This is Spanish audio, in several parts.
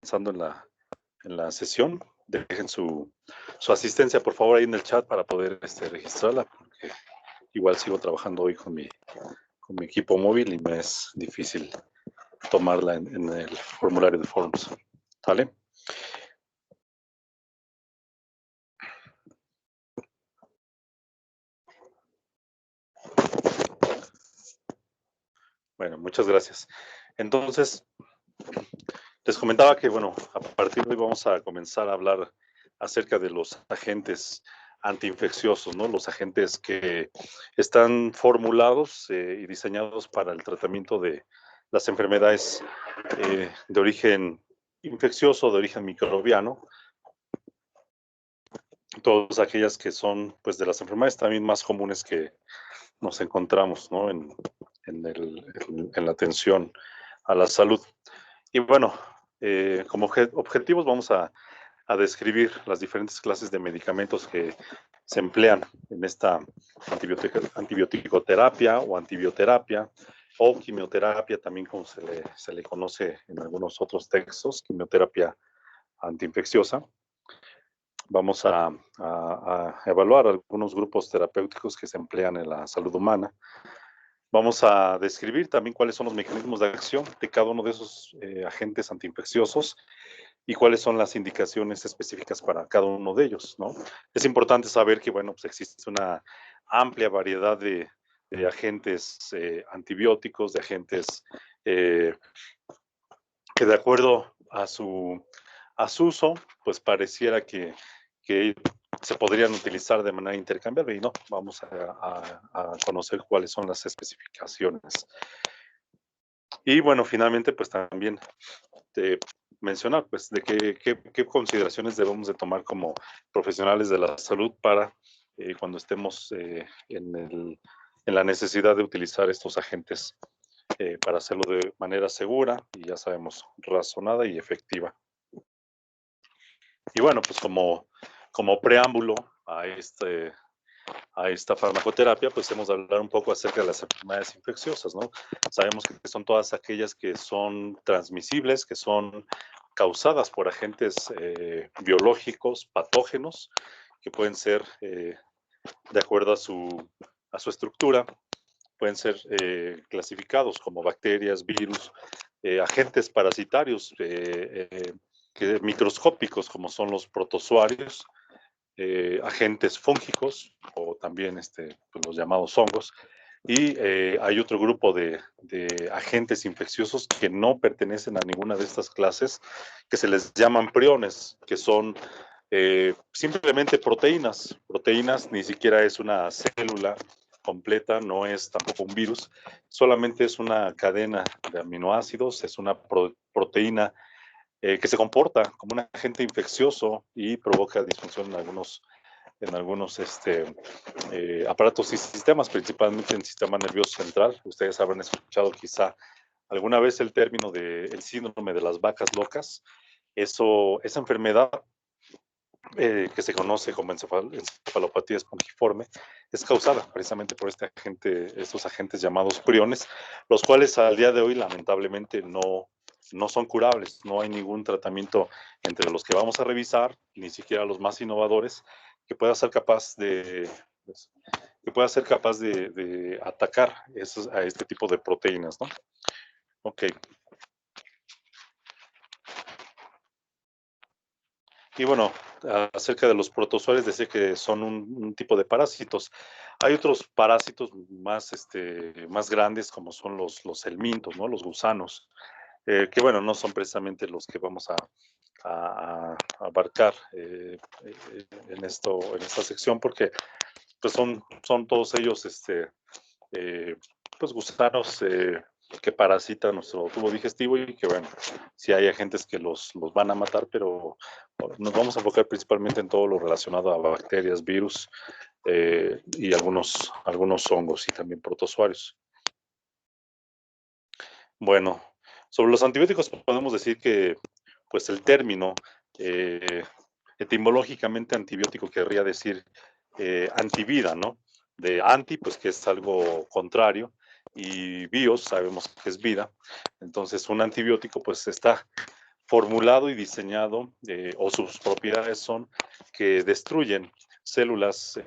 avanzando en la sesión. Dejen su asistencia, por favor, ahí en el chat para poder registrarla, porque igual sigo trabajando hoy con mi equipo móvil y me es difícil tomarla en el formulario de Forms. ¿Vale? Bueno, muchas gracias. Entonces, les comentaba que, bueno, a partir de hoy vamos a comenzar a hablar acerca de los agentes antiinfecciosos, ¿no? Los agentes que están formulados y diseñados para el tratamiento de las enfermedades de origen infeccioso, de origen microbiano, todas aquellas que son, pues, de las enfermedades también más comunes que nos encontramos, ¿no? En la atención a la salud. Y bueno, como objetivos vamos a describir las diferentes clases de medicamentos que se emplean en esta antibioticoterapia o antibioterapia o quimioterapia, también como se le conoce en algunos otros textos, quimioterapia antiinfecciosa. Vamos a evaluar algunos grupos terapéuticos que se emplean en la salud humana. Vamos a describir también cuáles son los mecanismos de acción de cada uno de esos agentes antiinfecciosos y cuáles son las indicaciones específicas para cada uno de ellos, ¿no? Es importante saber que, bueno, pues existe una amplia variedad de agentes antibióticos, de agentes que de acuerdo a su uso, pues pareciera que se podrían utilizar de manera intercambiable y no, vamos a conocer cuáles son las especificaciones. Y bueno, finalmente, pues también mencionar, pues, de qué consideraciones debemos de tomar como profesionales de la salud para cuando estemos en la necesidad de utilizar estos agentes para hacerlo de manera segura y ya sabemos, razonada y efectiva. Y bueno, pues como preámbulo a esta farmacoterapia, pues hemos de hablar un poco acerca de las enfermedades infecciosas, ¿no? Sabemos que son todas aquellas que son transmisibles, que son causadas por agentes biológicos, patógenos, que pueden ser, de acuerdo a su estructura, pueden ser clasificados como bacterias, virus, agentes parasitarios microscópicos, como son los protozoarios, agentes fúngicos o también pues los llamados hongos. Y hay otro grupo de agentes infecciosos que no pertenecen a ninguna de estas clases, que se les llaman priones, que son simplemente proteínas. Proteínas ni siquiera es una célula completa, no es tampoco un virus, solamente es una cadena de aminoácidos, es una proteína que se comporta como un agente infeccioso y provoca disfunción en algunos aparatos y sistemas, principalmente en el sistema nervioso central. Ustedes habrán escuchado quizá alguna vez el término del síndrome de las vacas locas. Esa enfermedad que se conoce como encefalopatía espongiforme, es causada precisamente por estos agentes llamados priones, los cuales al día de hoy lamentablemente no son curables, no hay ningún tratamiento entre los que vamos a revisar, ni siquiera los más innovadores, que pueda ser capaz de atacar a este tipo de proteínas, ¿no? Ok. Y bueno, acerca de los protozoarios, decía que son un tipo de parásitos. Hay otros parásitos más grandes, como son los helmintos, ¿no? Los gusanos, que bueno, no son precisamente los que vamos a abarcar en esta sección, porque pues son todos ellos pues gusanos que parasitan nuestro tubo digestivo y que bueno, sí hay agentes que los van a matar, pero nos vamos a enfocar principalmente en todo lo relacionado a bacterias, virus y algunos hongos y también protozoarios. Bueno, sobre los antibióticos podemos decir que pues el término etimológicamente antibiótico querría decir antivida, ¿no? De anti, pues que es algo contrario, y bios sabemos que es vida. Entonces un antibiótico pues está formulado y diseñado, o sus propiedades son que destruyen células,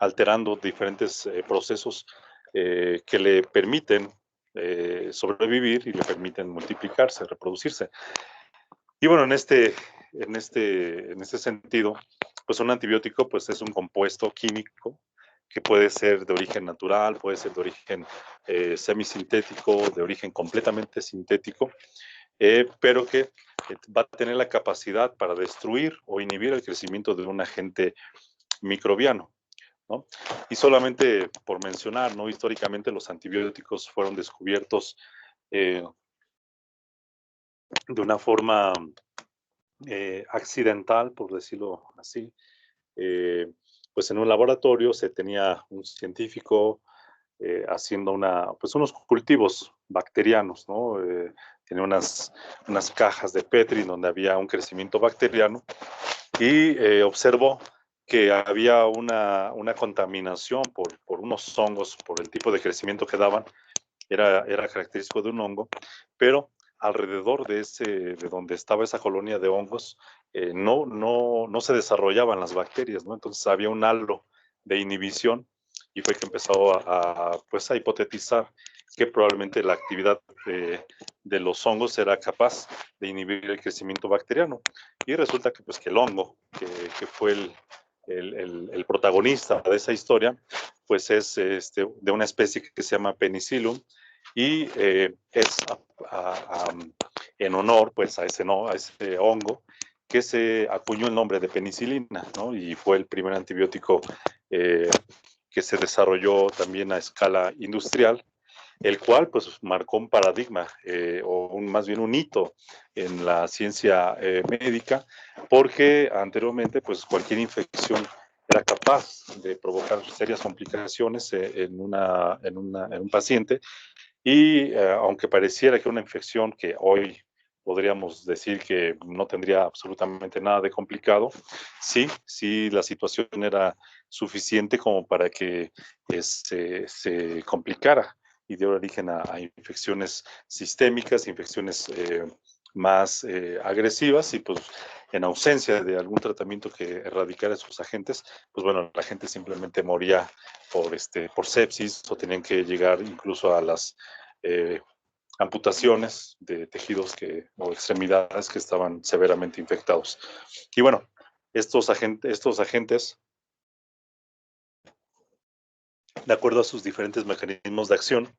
alterando diferentes procesos que le permiten sobrevivir y le permiten multiplicarse, reproducirse. Y bueno, en este sentido, pues un antibiótico pues es un compuesto químico que puede ser de origen natural, puede ser de origen semisintético, de origen completamente sintético, pero que va a tener la capacidad para destruir o inhibir el crecimiento de un agente microbiano, ¿no? Y solamente por mencionar, ¿no? Históricamente los antibióticos fueron descubiertos de una forma accidental, por decirlo así. Pues en un laboratorio se tenía un científico haciendo unos cultivos bacterianos, ¿no? Tenía unas cajas de Petri donde había un crecimiento bacteriano y observó que había una contaminación por unos hongos, por el tipo de crecimiento que daban, era característico de un hongo, pero alrededor de donde estaba esa colonia de hongos, no se desarrollaban las bacterias, ¿no? Entonces había un halo de inhibición y fue que empezó pues a hipotetizar que probablemente la actividad de los hongos era capaz de inhibir el crecimiento bacteriano. Y resulta que, pues, que el hongo, que fue el protagonista de esa historia, pues es de una especie que se llama Penicillium y es en honor pues a ese hongo que se acuñó el nombre de penicilina, ¿no? Y fue el primer antibiótico que se desarrolló también a escala industrial, el cual pues marcó un paradigma más bien un hito en la ciencia médica, porque anteriormente pues cualquier infección era capaz de provocar serias complicaciones en un paciente y aunque pareciera que una infección que hoy podríamos decir que no tendría absolutamente nada de complicado, sí la situación era suficiente como para que se complicara y dio origen a infecciones sistémicas, infecciones más agresivas y pues en ausencia de algún tratamiento que erradicara esos agentes, pues bueno, la gente simplemente moría por sepsis o tenían que llegar incluso a las eh, amputaciones de tejidos o extremidades que estaban severamente infectados. Y bueno, estos agentes, de acuerdo a sus diferentes mecanismos de acción,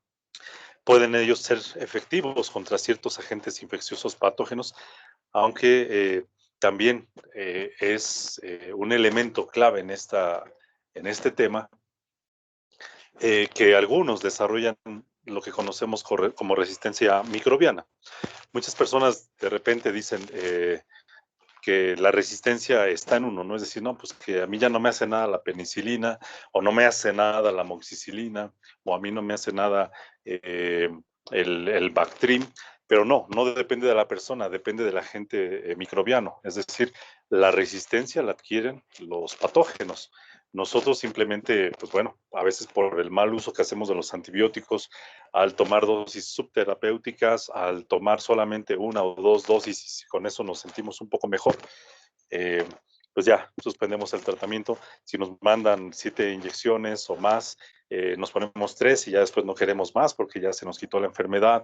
pueden ellos ser efectivos contra ciertos agentes infecciosos patógenos, aunque también es un elemento clave en este tema, que algunos desarrollan lo que conocemos como resistencia microbiana. Muchas personas de repente dicen que la resistencia está en uno, ¿no? Es decir, no, pues que a mí ya no me hace nada la penicilina, o no me hace nada la amoxicilina, o a mí no me hace nada el Bactrim, pero no depende de la persona, depende del agente microbiano. Es decir, la resistencia la adquieren los patógenos. Nosotros simplemente, pues bueno, a veces por el mal uso que hacemos de los antibióticos, al tomar dosis subterapéuticas, al tomar solamente una o dos dosis y con eso nos sentimos un poco mejor, pues ya suspendemos el tratamiento. Si nos mandan 7 inyecciones o más, nos ponemos 3 y ya después no queremos más porque ya se nos quitó la enfermedad.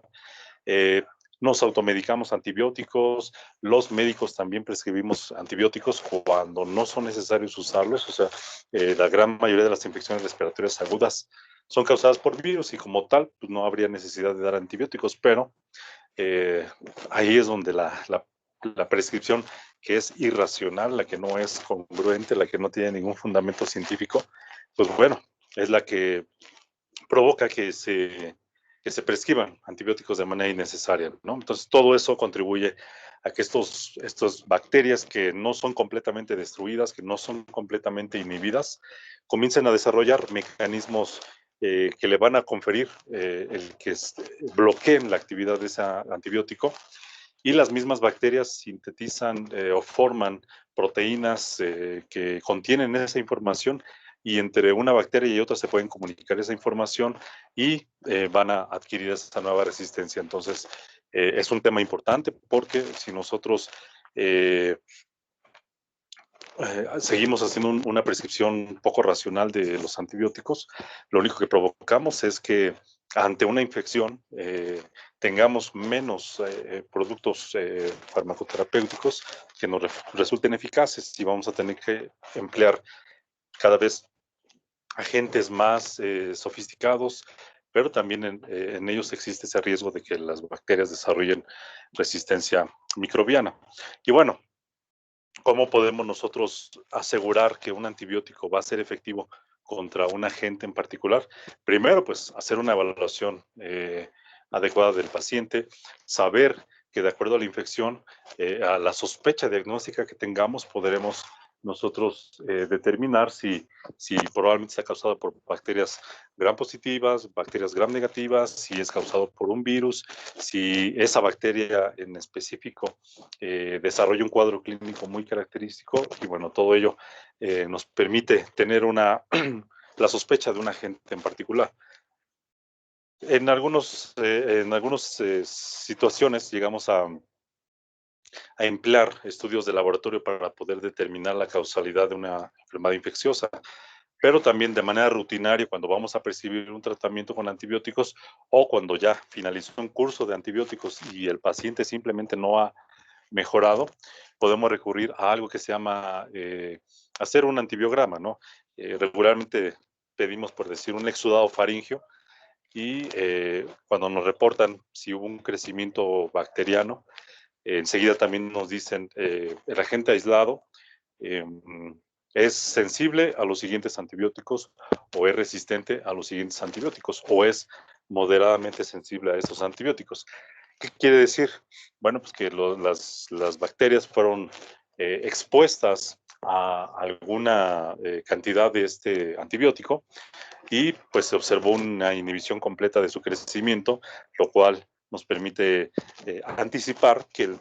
Nos automedicamos antibióticos, los médicos también prescribimos antibióticos cuando no son necesarios usarlos, o sea, la gran mayoría de las infecciones respiratorias agudas son causadas por virus y como tal, pues no habría necesidad de dar antibióticos, pero ahí es donde la prescripción que es irracional, la que no es congruente, la que no tiene ningún fundamento científico, pues bueno, es la que provoca que se prescriban antibióticos de manera innecesaria, ¿no? Entonces, todo eso contribuye a que estas bacterias que no son completamente destruidas, que no son completamente inhibidas, comiencen a desarrollar mecanismos que le van a conferir el que bloqueen la actividad de ese antibiótico y las mismas bacterias sintetizan o forman proteínas que contienen esa información y entre una bacteria y otra se pueden comunicar esa información y van a adquirir esa nueva resistencia. Entonces, Es un tema importante porque si nosotros seguimos haciendo una prescripción poco racional de los antibióticos, lo único que provocamos es que ante una infección tengamos menos productos farmacoterapéuticos que nos resulten eficaces y vamos a tener que emplear cada vez agentes más sofisticados, pero también en ellos existe ese riesgo de que las bacterias desarrollen resistencia microbiana. Y bueno, ¿cómo podemos nosotros asegurar que un antibiótico va a ser efectivo contra un agente en particular? Primero, pues hacer una evaluación adecuada del paciente, saber que de acuerdo a la infección, a la sospecha diagnóstica que tengamos, podremos nosotros determinar si probablemente está causado por bacterias gram positivas, bacterias gram negativas, si es causado por un virus, si esa bacteria en específico desarrolla un cuadro clínico muy característico y bueno, todo ello nos permite tener la sospecha de un agente en particular. En algunas situaciones llegamos a emplear estudios de laboratorio para poder determinar la causalidad de una enfermedad infecciosa, pero también de manera rutinaria cuando vamos a prescribir un tratamiento con antibióticos o cuando ya finalizó un curso de antibióticos y el paciente simplemente no ha mejorado, podemos recurrir a algo que se llama hacer un antibiograma, ¿no? Regularmente pedimos, por decir, un exudado faríngeo y cuando nos reportan si hubo un crecimiento bacteriano, enseguida también nos dicen el agente aislado es sensible a los siguientes antibióticos o es resistente a los siguientes antibióticos o es moderadamente sensible a estos antibióticos. ¿Qué quiere decir? Bueno, pues que las bacterias fueron expuestas a alguna cantidad de este antibiótico y pues se observó una inhibición completa de su crecimiento, lo cual nos permite anticipar que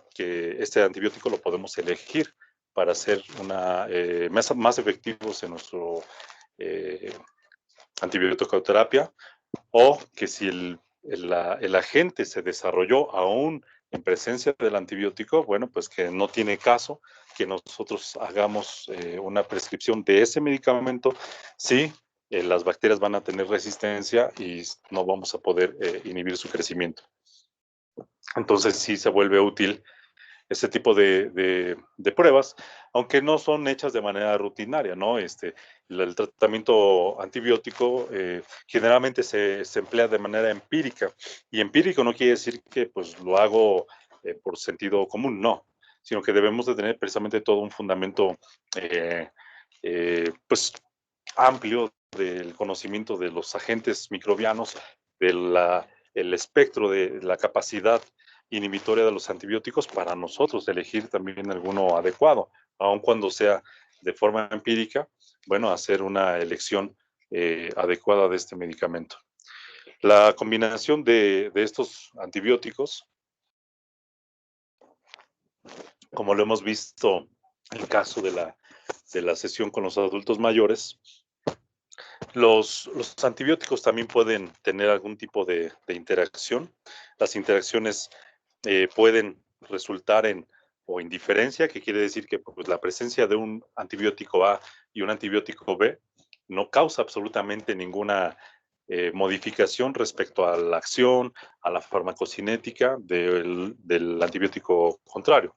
este antibiótico lo podemos elegir para ser más efectivos en nuestro antibiótico-terapia, o que si el agente se desarrolló aún en presencia del antibiótico, bueno, pues que no tiene caso que nosotros hagamos una prescripción de ese medicamento si las bacterias van a tener resistencia y no vamos a poder inhibir su crecimiento. Entonces sí se vuelve útil este tipo de pruebas, aunque no son hechas de manera rutinaria, ¿no? El tratamiento antibiótico generalmente se emplea de manera empírica, y empírico no quiere decir que pues lo hago por sentido común, no, sino que debemos de tener precisamente todo un fundamento pues amplio del conocimiento de los agentes microbianos, del espectro de la capacidad inhibitoria de los antibióticos para nosotros elegir también alguno adecuado, aun cuando sea de forma empírica, bueno, hacer una elección adecuada de este medicamento. La combinación de estos antibióticos, como lo hemos visto en el caso de la sesión con los adultos mayores, los antibióticos también pueden tener algún tipo de interacción. Las interacciones pueden resultar en indiferencia, que quiere decir que pues, la presencia de un antibiótico A y un antibiótico B no causa absolutamente ninguna modificación respecto a la acción, a la farmacocinética del antibiótico contrario.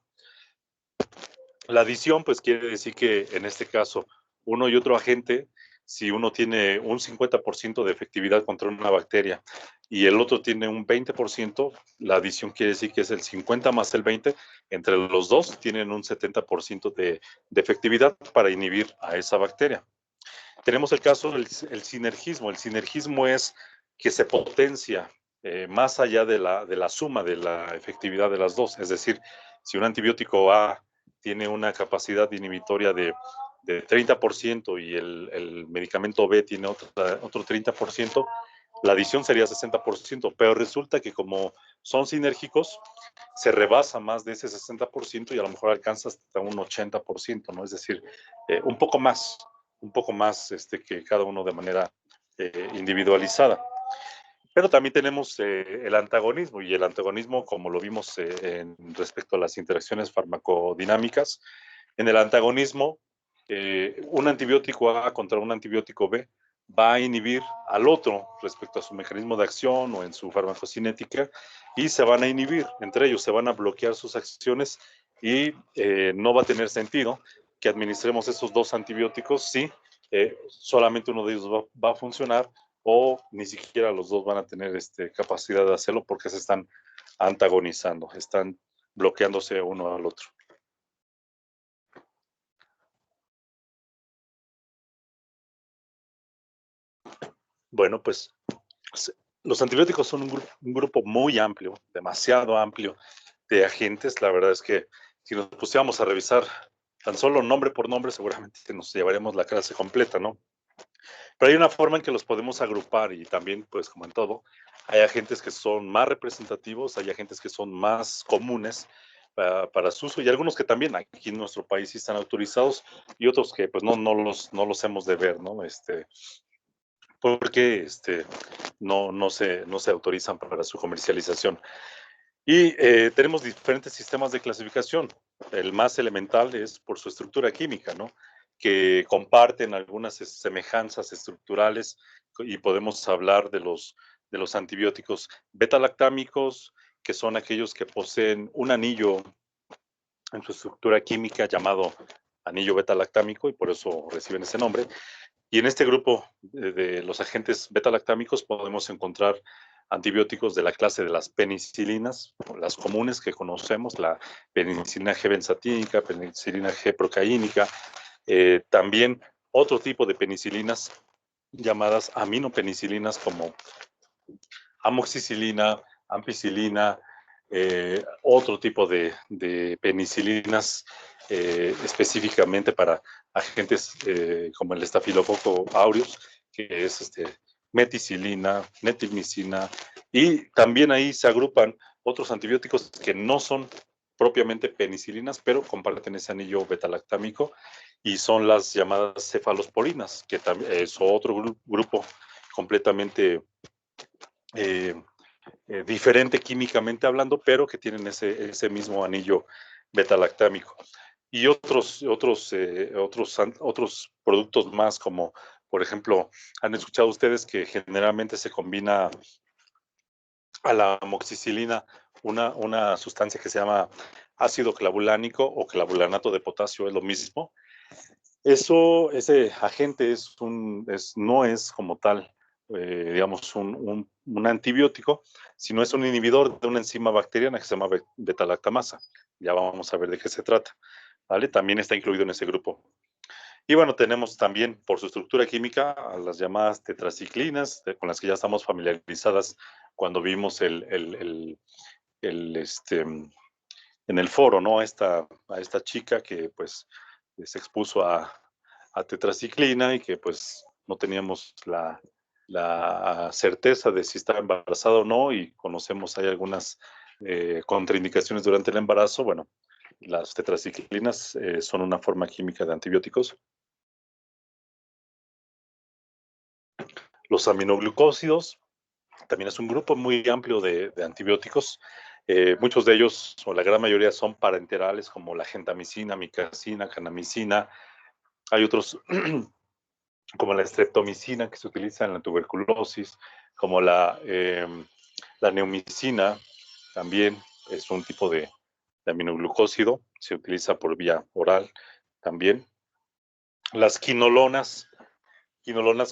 La adición, pues quiere decir que en este caso, uno y otro agente, si uno tiene un 50% de efectividad contra una bacteria y el otro tiene un 20%, la adición quiere decir que es el 50 más el 20, entre los dos tienen un 70% de efectividad para inhibir a esa bacteria. Tenemos el caso del sinergismo. El sinergismo es que se potencia más allá de la suma de la efectividad de las dos. Es decir, si un antibiótico A tiene una capacidad inhibitoria de 30% y el medicamento B tiene otro 30%, la adición sería 60%, pero resulta que como son sinérgicos, se rebasa más de ese 60% y a lo mejor alcanza hasta un 80%, ¿no? Es decir, un poco más que cada uno de manera individualizada. Pero también tenemos el antagonismo, y el antagonismo, como lo vimos respecto a las interacciones farmacodinámicas, en el antagonismo, un antibiótico A contra un antibiótico B va a inhibir al otro respecto a su mecanismo de acción o en su farmacocinética, y se van a inhibir entre ellos, se van a bloquear sus acciones, y no va a tener sentido que administremos esos dos antibióticos si solamente uno de ellos va a funcionar, o ni siquiera los dos van a tener capacidad de hacerlo, porque se están antagonizando, están bloqueándose uno al otro. Bueno, pues los antibióticos son un grupo muy amplio, demasiado amplio de agentes. La verdad es que si nos pusiéramos a revisar tan solo nombre por nombre, seguramente nos llevaríamos la clase completa, ¿no? Pero hay una forma en que los podemos agrupar, y también, pues como en todo, hay agentes que son más representativos, hay agentes que son más comunes para su uso, y algunos que también aquí en nuestro país sí están autorizados, y otros que pues no los hemos de ver, ¿no? Porque no se autorizan para su comercialización. Y tenemos diferentes sistemas de clasificación. El más elemental es por su estructura química, ¿no? Que comparten algunas semejanzas estructurales, y podemos hablar de los antibióticos beta-lactámicos, que son aquellos que poseen un anillo en su estructura química llamado anillo beta-lactámico, y por eso reciben ese nombre. Y en este grupo de los agentes beta-lactámicos podemos encontrar antibióticos de la clase de las penicilinas, las comunes que conocemos, la penicilina G-benzatínica, penicilina G-procaínica, también otro tipo de penicilinas llamadas aminopenicilinas, como amoxicilina, ampicilina, otro tipo de penicilinas específicamente para agentes como el estafilococo aureus, que es meticilina, netimicina, y también ahí se agrupan otros antibióticos que no son propiamente penicilinas, pero comparten ese anillo betalactámico, y son las llamadas cefalosporinas, que también es otro grupo completamente eh, diferente químicamente hablando, pero que tienen ese mismo anillo betalactámico. Y otros productos más, como por ejemplo, han escuchado ustedes que generalmente se combina a la amoxicilina una sustancia que se llama ácido clavulánico o clavulanato de potasio, es lo mismo. Ese agente no es como tal, digamos, un antibiótico, sino es un inhibidor de una enzima bacteriana que se llama beta-lactamasa. Ya vamos a ver de qué se trata, ¿vale? También está incluido en ese grupo. Y bueno, tenemos también por su estructura química a las llamadas tetraciclinas, con las que ya estamos familiarizadas cuando vimos en el foro, ¿no? A esta chica que pues se expuso a tetraciclina, y que pues no teníamos la certeza de si estaba embarazada o no, y conocemos hay algunas contraindicaciones durante el embarazo. Bueno, las tetraciclinas son una forma química de antibióticos. Los aminoglucósidos también es un grupo muy amplio de antibióticos. Muchos de ellos, o la gran mayoría, son parenterales, como la gentamicina, micacina, kanamicina. Hay otros como la streptomicina, que se utiliza en la tuberculosis, como la neumicina, también es un tipo de aminoglucósido, se utiliza por vía oral también. Las quinolonas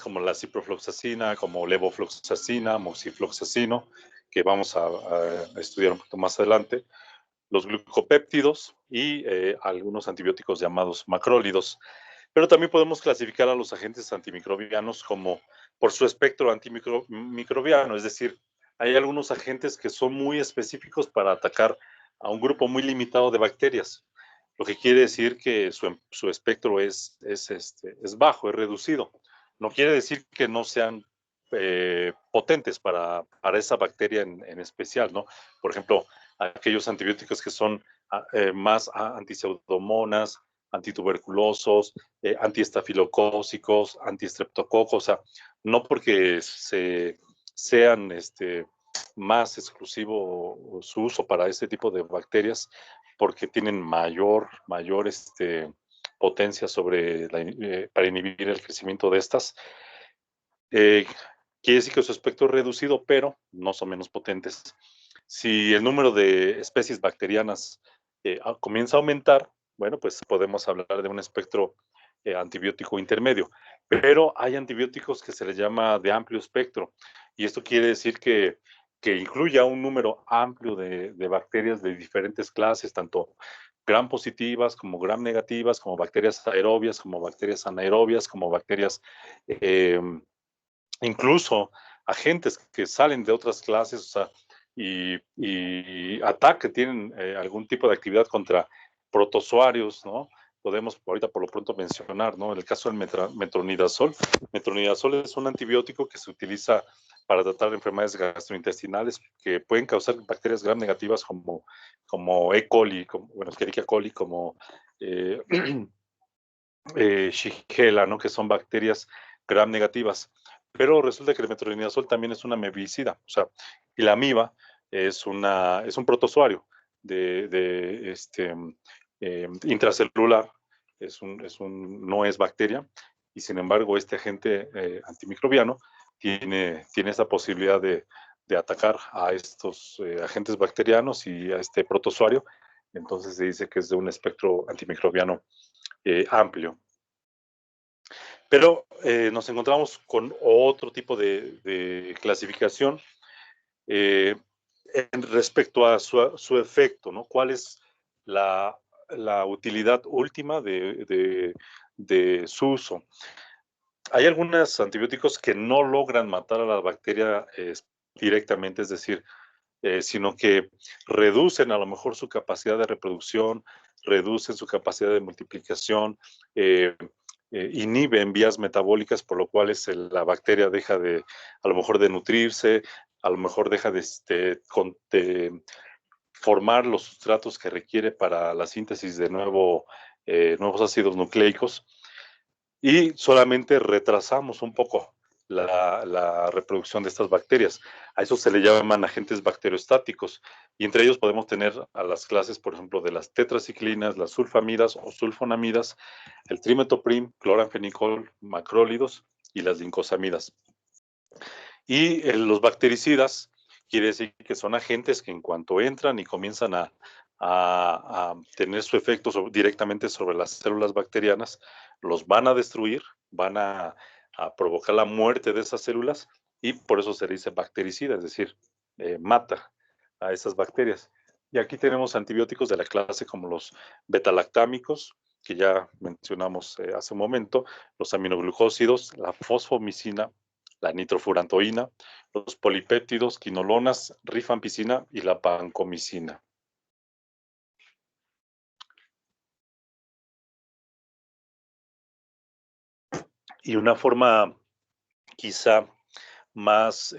como la ciprofloxacina, como levofloxacina, moxifloxacino, que vamos a estudiar un poquito más adelante, los glucopéptidos y algunos antibióticos llamados macrólidos. Pero también podemos clasificar a los agentes antimicrobianos como por su espectro antimicrobiano, es decir, hay algunos agentes que son muy específicos para atacar a un grupo muy limitado de bacterias, lo que quiere decir que su espectro es bajo, es reducido. No quiere decir que no sean potentes para esa bacteria en especial, ¿no? Por ejemplo, aquellos antibióticos que son más antiseudomonas, antituberculosos, antiestafilocócicos, antiestreptococos, o sea, no porque sean más exclusivo su uso para este tipo de bacterias, porque tienen mayor potencia para inhibir el crecimiento de estas. Quiere decir que su espectro es reducido, pero no son menos potentes. Si el número de especies bacterianas comienza a aumentar, bueno, pues podemos hablar de un espectro antibiótico intermedio. Pero hay antibióticos que se les llama de amplio espectro, y esto quiere decir que incluya un número amplio de bacterias de diferentes clases, tanto gram positivas como gram negativas, como bacterias aerobias, como bacterias anaerobias, como bacterias incluso agentes que salen de otras clases, o sea, y ataque, tienen algún tipo de actividad contra protozoarios, ¿no? Podemos ahorita por lo pronto mencionar, ¿no? En el caso del metronidazol. Metronidazol es un antibiótico que se utiliza para tratar enfermedades gastrointestinales que pueden causar bacterias gram negativas como E. coli, bueno, Escherichia coli, como Shigella, ¿no? Que son bacterias gram negativas. Pero resulta que el metronidazol también es una mebicida, o sea, y la amiba es un protozoario intracelular, no es bacteria, y sin embargo este agente antimicrobiano tiene esa posibilidad de atacar a estos agentes bacterianos y a este protozoario. Entonces se dice que es de un espectro antimicrobiano amplio. Pero nos encontramos con otro tipo de clasificación respecto a su efecto, ¿no? ¿Cuál es la utilidad última de su uso? Hay algunos antibióticos que no logran matar a la bacteria directamente, es decir, sino que reducen a lo mejor su capacidad de reproducción, reducen su capacidad de multiplicación, inhiben vías metabólicas, por lo cual la bacteria deja de, a lo mejor, de nutrirse, a lo mejor deja de formar los sustratos que requiere para la síntesis de nuevos ácidos nucleicos, y solamente retrasamos un poco la reproducción de estas bacterias. A eso se le llaman agentes bacteriostáticos, y entre ellos podemos tener a las clases, por ejemplo, de las tetraciclinas, las sulfamidas o sulfonamidas, el trimetoprim, cloranfenicol, macrólidos y las lincosamidas. Y los bactericidas quiere decir que son agentes que en cuanto entran y comienzan a tener su efecto directamente sobre las células bacterianas, los van a destruir, van a provocar la muerte de esas células, y por eso se dice bactericida, es decir, mata a esas bacterias. Y aquí tenemos antibióticos de la clase como los betalactámicos, que ya mencionamos hace un momento, los aminoglucósidos, la fosfomicina, la nitrofurantoína, los polipéptidos, quinolonas, rifampicina y la vancomicina. Y una forma quizá más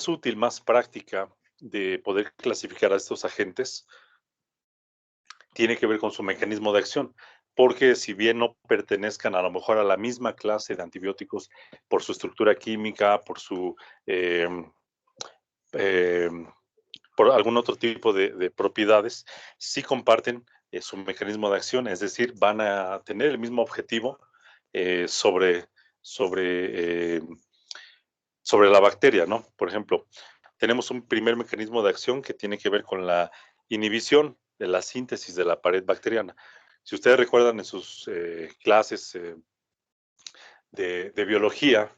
útil, más práctica de poder clasificar a estos agentes tiene que ver con su mecanismo de acción, porque si bien no pertenezcan a lo mejor a la misma clase de antibióticos por su estructura química, por por algún otro tipo de propiedades, sí comparten su mecanismo de acción, es decir, van a tener el mismo objetivo sobre la bacteria, ¿no? Por ejemplo, tenemos un primer mecanismo de acción que tiene que ver con la inhibición de la síntesis de la pared bacteriana. Si ustedes recuerdan en sus clases de biología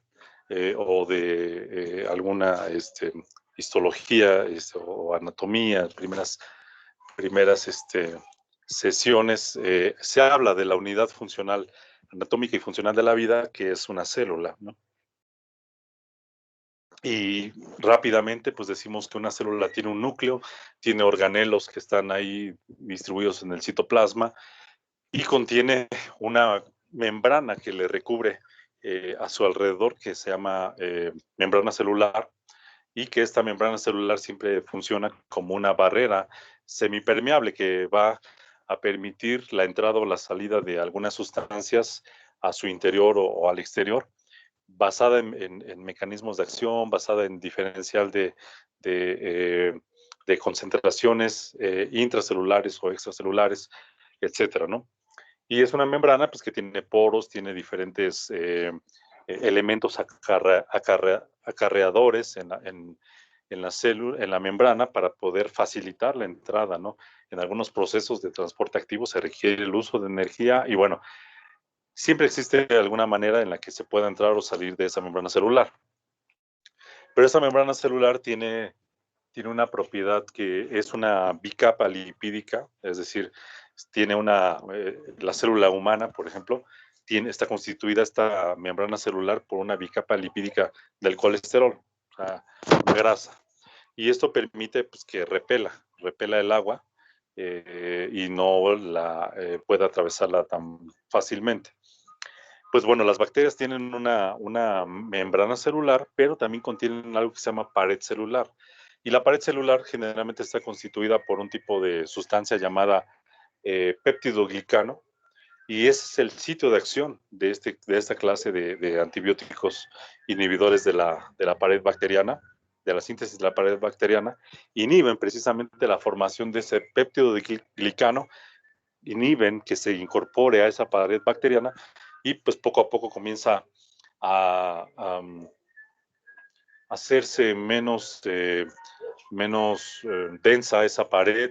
o de alguna histología o anatomía, primeras sesiones, se habla de la unidad funcional, anatómica y funcional de la vida, que es una célula, ¿no? Y rápidamente, pues decimos que una célula tiene un núcleo, tiene organelos que están ahí distribuidos en el citoplasma, y contiene una membrana que le recubre a su alrededor, que se llama membrana celular, y que esta membrana celular siempre funciona como una barrera semipermeable que va a permitir la entrada o la salida de algunas sustancias a su interior o al exterior. basada en mecanismos de acción, basada en diferencial de concentraciones intracelulares o extracelulares, etcétera, ¿no? Y es una membrana pues, que tiene poros, tiene diferentes elementos acarreadores en la célula, en la membrana para poder facilitar la entrada, ¿no? En algunos procesos de transporte activo se requiere el uso de energía y bueno, siempre existe alguna manera en la que se pueda entrar o salir de esa membrana celular. Pero esa membrana celular tiene una propiedad que es una bicapa lipídica, es decir, tiene la célula humana, por ejemplo, está constituida esta membrana celular por una bicapa lipídica del colesterol, o sea, grasa. Y esto permite pues, que repela el agua y no pueda atravesarla tan fácilmente. Pues bueno, las bacterias tienen una membrana celular, pero también contienen algo que se llama pared celular. Y la pared celular generalmente está constituida por un tipo de sustancia llamada péptidoglicano, y ese es el sitio de acción de esta clase de antibióticos inhibidores de la pared bacteriana, de la síntesis de la pared bacteriana, inhiben precisamente la formación de ese péptidoglicano, inhiben que se incorpore a esa pared bacteriana y pues poco a poco comienza a hacerse menos densa esa pared,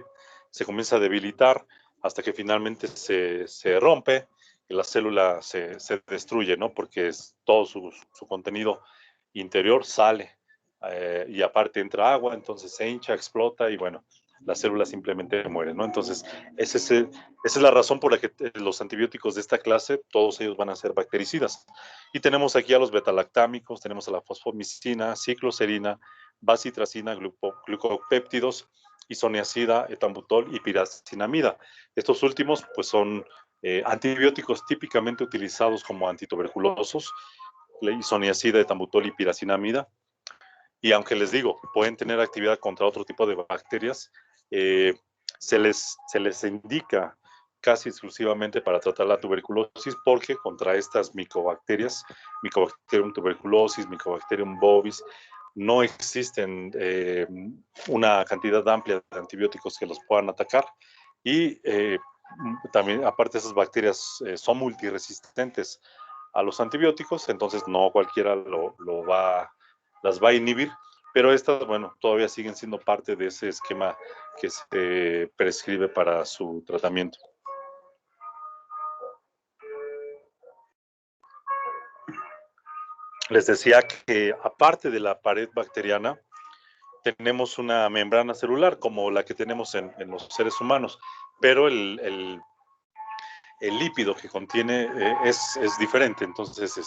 se comienza a debilitar hasta que finalmente se rompe y la célula se destruye, ¿no? Porque todo su contenido interior sale y aparte entra agua, entonces se hincha, explota y bueno, la célula simplemente muere, ¿no? Entonces, esa es la razón por la que los antibióticos de esta clase, todos ellos van a ser bactericidas. Y tenemos aquí a los betalactámicos, tenemos a la fosfomicina, cicloserina, bacitracina, glucopéptidos, isoniazida, etambutol y piracinamida. Estos últimos pues son antibióticos típicamente utilizados como antituberculosos, la isoniazida, etambutol y piracinamida. Y aunque les digo, pueden tener actividad contra otro tipo de bacterias, eh, se les indica casi exclusivamente para tratar la tuberculosis, porque contra estas micobacterias, Mycobacterium tuberculosis, Mycobacterium bovis, no existen una cantidad amplia de antibióticos que los puedan atacar. Y también, aparte, esas bacterias son multiresistentes a los antibióticos, entonces no cualquiera las va a inhibir, pero estas, bueno, todavía siguen siendo parte de ese esquema que se prescribe para su tratamiento. Les decía que aparte de la pared bacteriana, tenemos una membrana celular como la que tenemos en los seres humanos, pero el lípido que contiene es diferente. Entonces,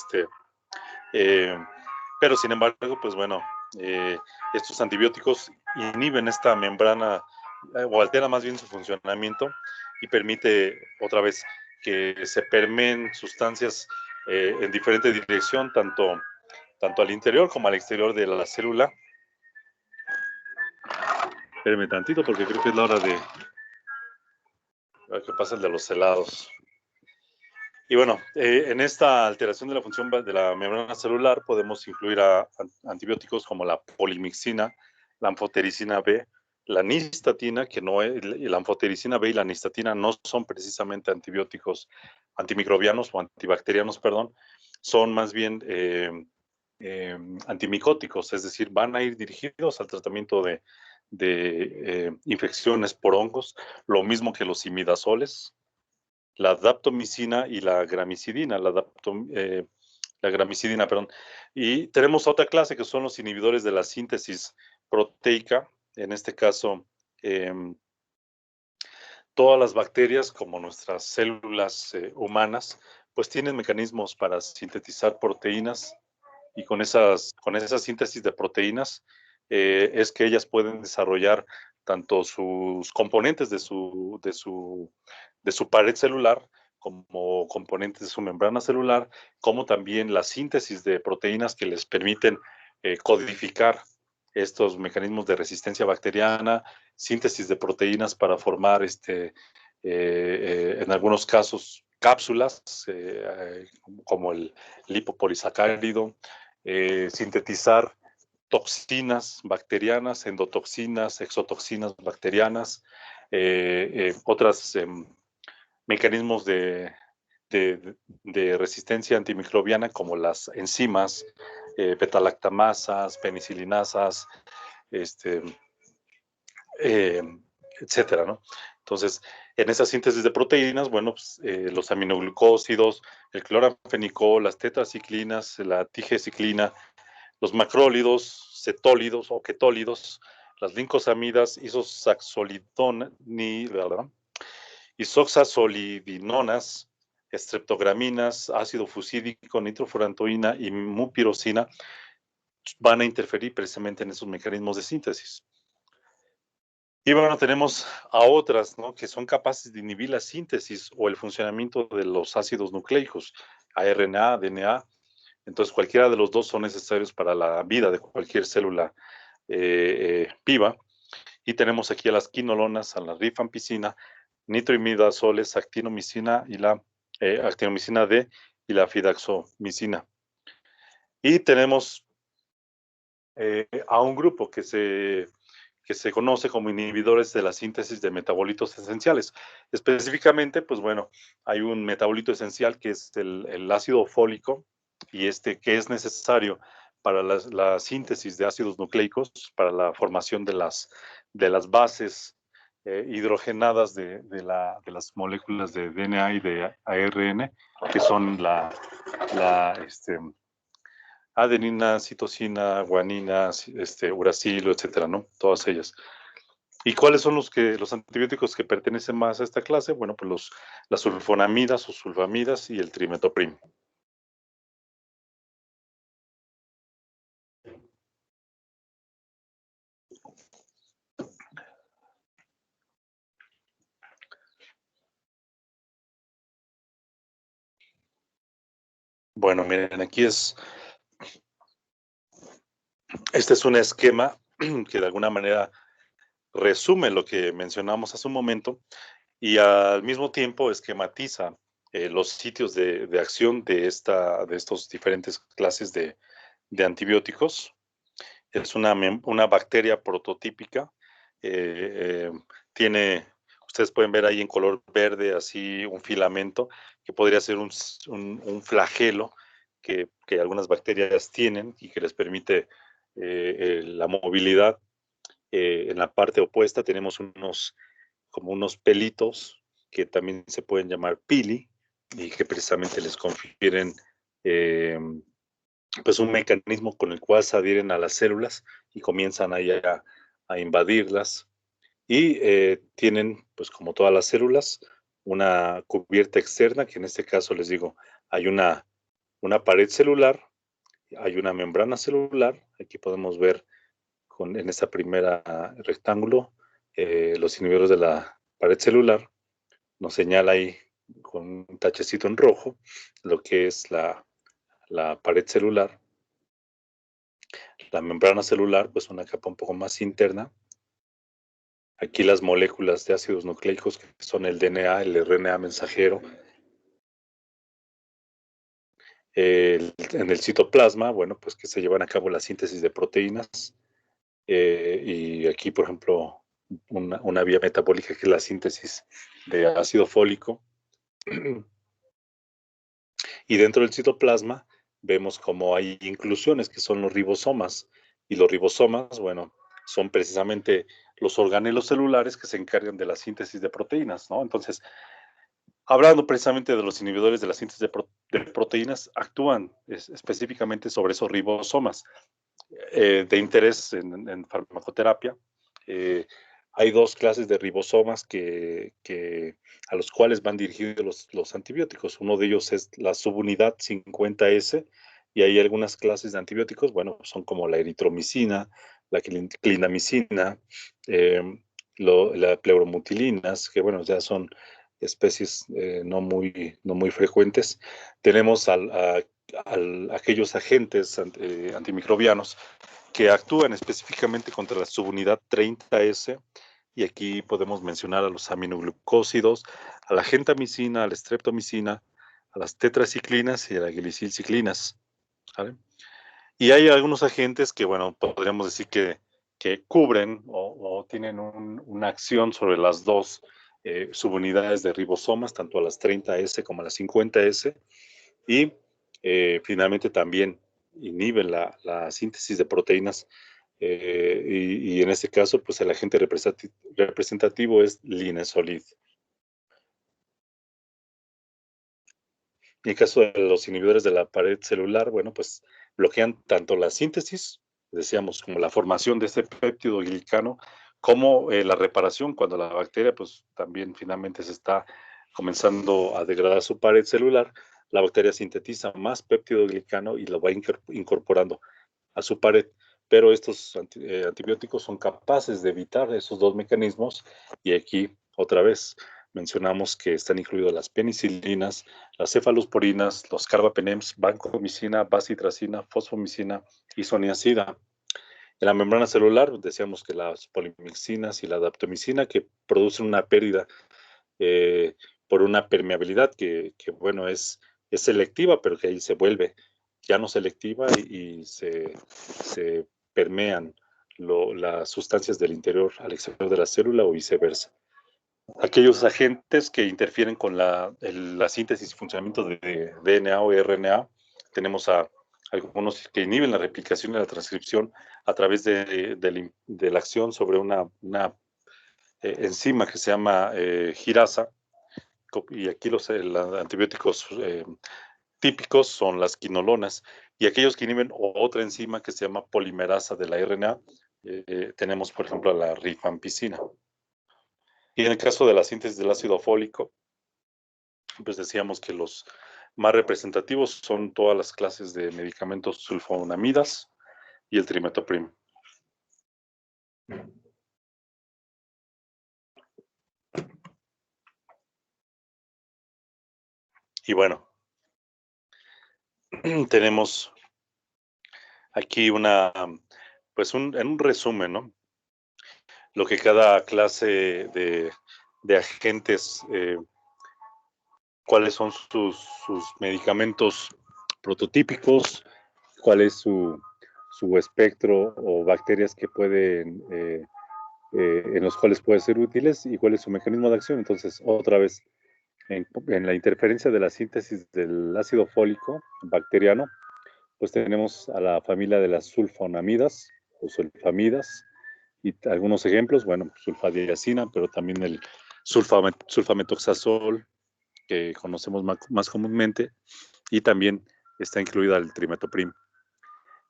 pero sin embargo, pues bueno, estos antibióticos inhiben esta membrana o altera más bien su funcionamiento y permite otra vez que se permeen sustancias en diferente dirección, tanto al interior como al exterior de la célula. Espérenme tantito porque creo que es la hora de que pasa el de los helados. Y bueno, en esta alteración de la función de la membrana celular podemos incluir a antibióticos como la polimixina, la anfotericina B, la nistatina, que no es, la anfotericina B y la nistatina no son precisamente antibióticos antimicrobianos o antibacterianos, perdón, son más bien antimicóticos, es decir, van a ir dirigidos al tratamiento de infecciones por hongos, lo mismo que los imidazoles, la daptomicina y la gramicidina, la gramicidina, perdón. Y tenemos otra clase que son los inhibidores de la síntesis proteica, en este caso, todas las bacterias, como nuestras células humanas, pues tienen mecanismos para sintetizar proteínas y con esa síntesis de proteínas es que ellas pueden desarrollar tanto sus componentes de su pared celular como componentes de su membrana celular, como también la síntesis de proteínas que les permiten codificar estos mecanismos de resistencia bacteriana, síntesis de proteínas para formar en algunos casos cápsulas, como el lipopolisacárido, sintetizar toxinas bacterianas, endotoxinas, exotoxinas bacterianas, otros mecanismos de resistencia antimicrobiana como las enzimas, beta-lactamasas, penicilinasas, etcétera, ¿no? Entonces, en esa síntesis de proteínas, bueno, pues, los aminoglucósidos, el cloranfenicol, las tetraciclinas, la tigeciclina, los macrólidos, cetólidos o ketólidos, las lincosamidas, isoxasolidinonas, estreptograminas, ácido fusídico, nitrofurantoína y mupirocina van a interferir precisamente en esos mecanismos de síntesis. Y bueno, tenemos a otras, ¿no?, que son capaces de inhibir la síntesis o el funcionamiento de los ácidos nucleicos, ARNA, DNA. Entonces, cualquiera de los dos son necesarios para la vida de cualquier célula viva. Y tenemos aquí a las quinolonas, a la rifampicina, nitroimidazoles, actinomicina y la actinomicina D y la fidaxomicina. Y tenemos a un grupo que se conoce como inhibidores de la síntesis de metabolitos esenciales. Específicamente, pues bueno, hay un metabolito esencial que es el ácido fólico, y que es necesario para la síntesis de ácidos nucleicos, para la formación de las bases hidrogenadas de las moléculas de DNA y de ARN, que son la adenina, citosina, guanina, uracilo, etcétera, ¿no? Todas ellas. ¿Y cuáles son los antibióticos que pertenecen más a esta clase? Bueno, pues las sulfonamidas o sulfamidas y el trimetoprim. Bueno, miren, este es un esquema que de alguna manera resume lo que mencionamos hace un momento y al mismo tiempo esquematiza los sitios de acción de estos diferentes clases de antibióticos. Es una bacteria prototípica. Ustedes pueden ver ahí en color verde, así un filamento, que podría ser un flagelo que algunas bacterias tienen y que les permite la movilidad. En la parte opuesta tenemos como unos pelitos que también se pueden llamar pili y que precisamente les confieren pues un mecanismo con el cual se adhieren a las células y comienzan ahí a invadirlas. Y tienen, pues como todas las células, una cubierta externa, que en este caso les digo, hay una pared celular, hay una membrana celular. Aquí podemos ver en esta primera rectángulo los inhibidores de la pared celular. Nos señala ahí con un tachecito en rojo lo que es la pared celular. La membrana celular, pues una capa un poco más interna. Aquí las moléculas de ácidos nucleicos, que son el DNA, el RNA mensajero. En el citoplasma, bueno, pues que se llevan a cabo la síntesis de proteínas. Y aquí, por ejemplo, una vía metabólica que es la síntesis de ácido fólico. Y dentro del citoplasma vemos como hay inclusiones que son los ribosomas. Y los ribosomas, bueno, son precisamente los organelos celulares que se encargan de la síntesis de proteínas, ¿no? Entonces, hablando precisamente de los inhibidores de la síntesis de proteínas, actúan específicamente sobre esos ribosomas. De interés en farmacoterapia, hay dos clases de ribosomas a los cuales van dirigidos los antibióticos. Uno de ellos es la subunidad 50S, y hay algunas clases de antibióticos, bueno, son como la eritromicina, la clindamicina, la pleuromutilinas, que bueno, ya son especies no muy frecuentes. Tenemos aquellos agentes antimicrobianos que actúan específicamente contra la subunidad 30S, y aquí podemos mencionar a los aminoglucósidos, a la gentamicina, a la streptomicina, a las tetraciclinas y a las glicilciclinas, ¿vale? Y hay algunos agentes que, bueno, podríamos decir que cubren o tienen una acción sobre las dos subunidades de ribosomas, tanto a las 30S como a las 50S, y finalmente también inhiben la síntesis de proteínas. Y en este caso, pues el agente representativo es linezolid. En el caso de los inhibidores de la pared celular, bueno, pues bloquean tanto la síntesis, decíamos, como la formación de este péptido glicano, como la reparación cuando la bacteria, pues también finalmente se está comenzando a degradar su pared celular. La bacteria sintetiza más péptido glicano y lo va incorporando a su pared. Pero estos antibióticos son capaces de evitar esos dos mecanismos y aquí otra vez mencionamos que están incluidas las penicilinas, las cefalosporinas, los carbapenems, vancomicina, bacitracina, fosfomicina, isoniazida. En la membrana celular decíamos que las polimixinas y la daptomicina que producen una pérdida por una permeabilidad que bueno, es selectiva, pero que ahí se vuelve ya no selectiva y se permean las sustancias del interior al exterior de la célula o viceversa. Aquellos agentes que interfieren con la síntesis y funcionamiento de DNA o RNA, tenemos a algunos que inhiben la replicación y la transcripción a través de la acción sobre una enzima que se llama girasa, y aquí los antibióticos típicos son las quinolonas, y aquellos que inhiben otra enzima que se llama polimerasa de la RNA, tenemos por ejemplo a la rifampicina. Y en el caso de la síntesis del ácido fólico, pues decíamos que los más representativos son todas las clases de medicamentos sulfonamidas y el trimetoprim. Y bueno, tenemos aquí en un resumen, ¿no? Lo que cada clase de agentes, cuáles son sus medicamentos prototípicos, cuál es su espectro o bacterias que pueden, en los cuales pueden ser útiles y cuál es su mecanismo de acción. Entonces, otra vez, en la interferencia de la síntesis del ácido fólico bacteriano, pues tenemos a la familia de las sulfonamidas o sulfamidas, y algunos ejemplos, bueno, sulfadiazina, pero también el sulfametoxazol, que conocemos más comúnmente, y también está incluida el trimetoprim.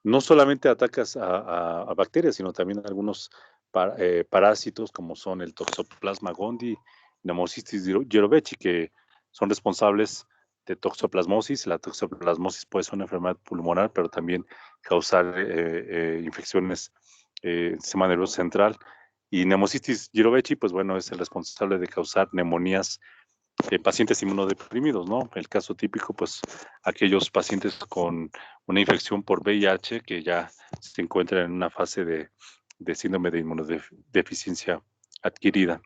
No solamente atacas a bacterias, sino también a algunos parásitos, como son el Toxoplasma gondii, Pneumocystis jirovecii, que son responsables de toxoplasmosis. La toxoplasmosis puede ser una enfermedad pulmonar, pero también causar infecciones del sistema nervioso central. Y Pneumocystis jirovecii, pues bueno, es el responsable de causar neumonías pacientes inmunodeprimidos, ¿no? El caso típico, pues aquellos pacientes con una infección por VIH que ya se encuentran en una fase de síndrome de inmunodeficiencia adquirida.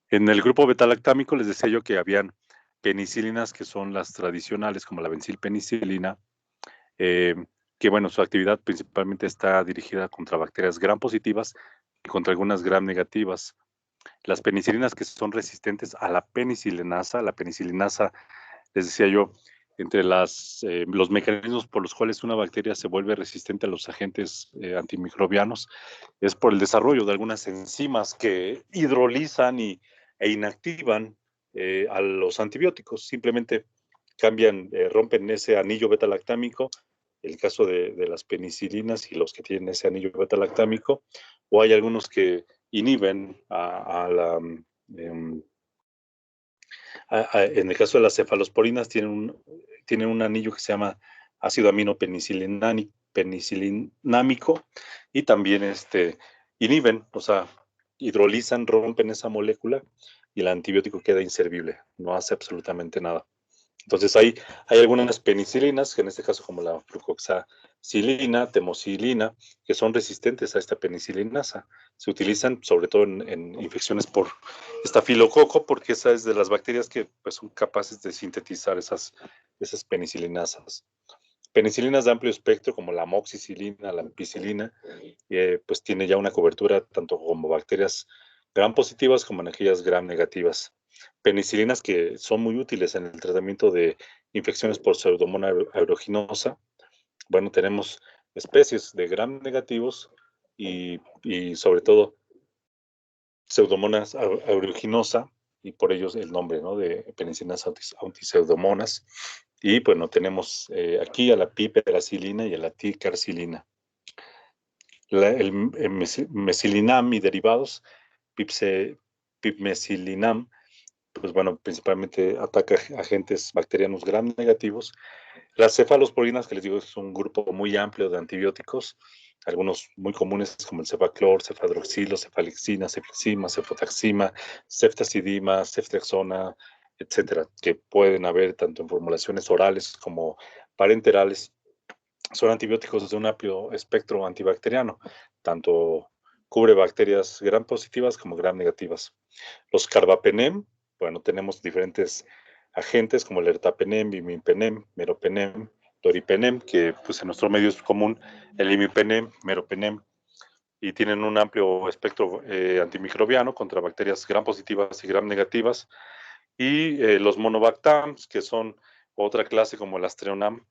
En el grupo betalactámico les decía yo que habían penicilinas que son las tradicionales, como la benzilpenicilina, que bueno, su actividad principalmente está dirigida contra bacterias gram positivas y contra algunas gram negativas. Las penicilinas que son resistentes a la penicilinasa, les decía yo, entre los mecanismos por los cuales una bacteria se vuelve resistente a los agentes antimicrobianos, es por el desarrollo de algunas enzimas que hidrolizan e inactivan a los antibióticos. Simplemente cambian, rompen ese anillo betalactámico, el caso de las penicilinas y los que tienen ese anillo betalactámico, o hay algunos que inhiben en el caso de las cefalosporinas tienen un anillo que se llama ácido amino penicilinamico, y también inhiben, o sea, hidrolizan, rompen esa molécula y el antibiótico queda inservible, no hace absolutamente nada. Entonces hay algunas penicilinas, que en este caso como la flucoxacilina, temoxilina, que son resistentes a esta penicilinasa. Se utilizan sobre todo en infecciones por estafilococo, porque esa es de las bacterias que pues, son capaces de sintetizar esas penicilinasas. Penicilinas de amplio espectro como la amoxicilina, la ampicilina, pues tiene ya una cobertura tanto como bacterias gram positivas como en aquellas gram negativas. Penicilinas que son muy útiles en el tratamiento de infecciones por Pseudomonas aeruginosa. Bueno, tenemos especies de gram negativos y sobre todo Pseudomonas aeruginosa, y por ello el nombre, ¿no?, de penicilinas antipseudomonas. Y bueno, tenemos aquí a la piperacilina y a la ticarcilina. El mesilinam y derivados, pipmesilinam, pues bueno, principalmente ataca agentes bacterianos gram negativos. Las cefalosporinas, que les digo, es un grupo muy amplio de antibióticos, algunos muy comunes como el cefaclor, cefadroxilo, cefalixina, ceflixima, cefotaxima, ceftazidima, ceftriaxona, etcétera, que pueden haber tanto en formulaciones orales como parenterales. Son antibióticos de un amplio espectro antibacteriano, tanto cubre bacterias gram positivas como gram negativas. Los carbapenem, bueno, tenemos diferentes agentes como el ertapenem, imipenem, meropenem, doripenem, que pues en nuestro medio es común el imipenem, meropenem, y tienen un amplio espectro antimicrobiano contra bacterias gram positivas y gram negativas. Y los monobactams, que son otra clase como el Astreonam,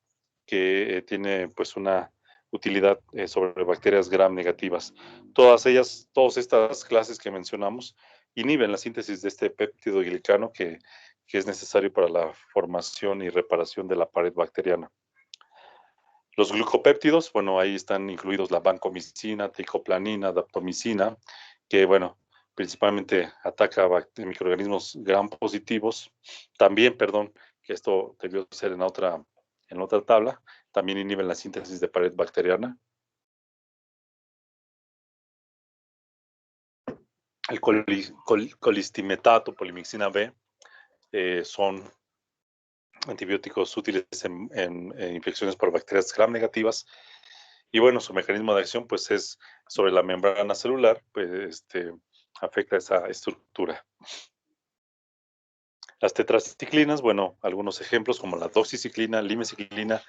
que tiene pues una utilidad sobre bacterias gram negativas. Todas estas clases que mencionamos inhiben la síntesis de este péptido glicano que es necesario para la formación y reparación de la pared bacteriana. Los glucopéptidos, bueno, ahí están incluidos la vancomicina, ticoplanina, daptomicina, que bueno, principalmente ataca microorganismos gram positivos. También, perdón, que esto debió ser en otra tabla, también inhiben la síntesis de pared bacteriana. El colistimetato, polimixina B, son antibióticos útiles en infecciones por bacterias gram negativas. Y bueno, su mecanismo de acción pues es sobre la membrana celular, pues afecta esa estructura. Las tetraciclinas, bueno, algunos ejemplos como la doxiciclina, limeciclina,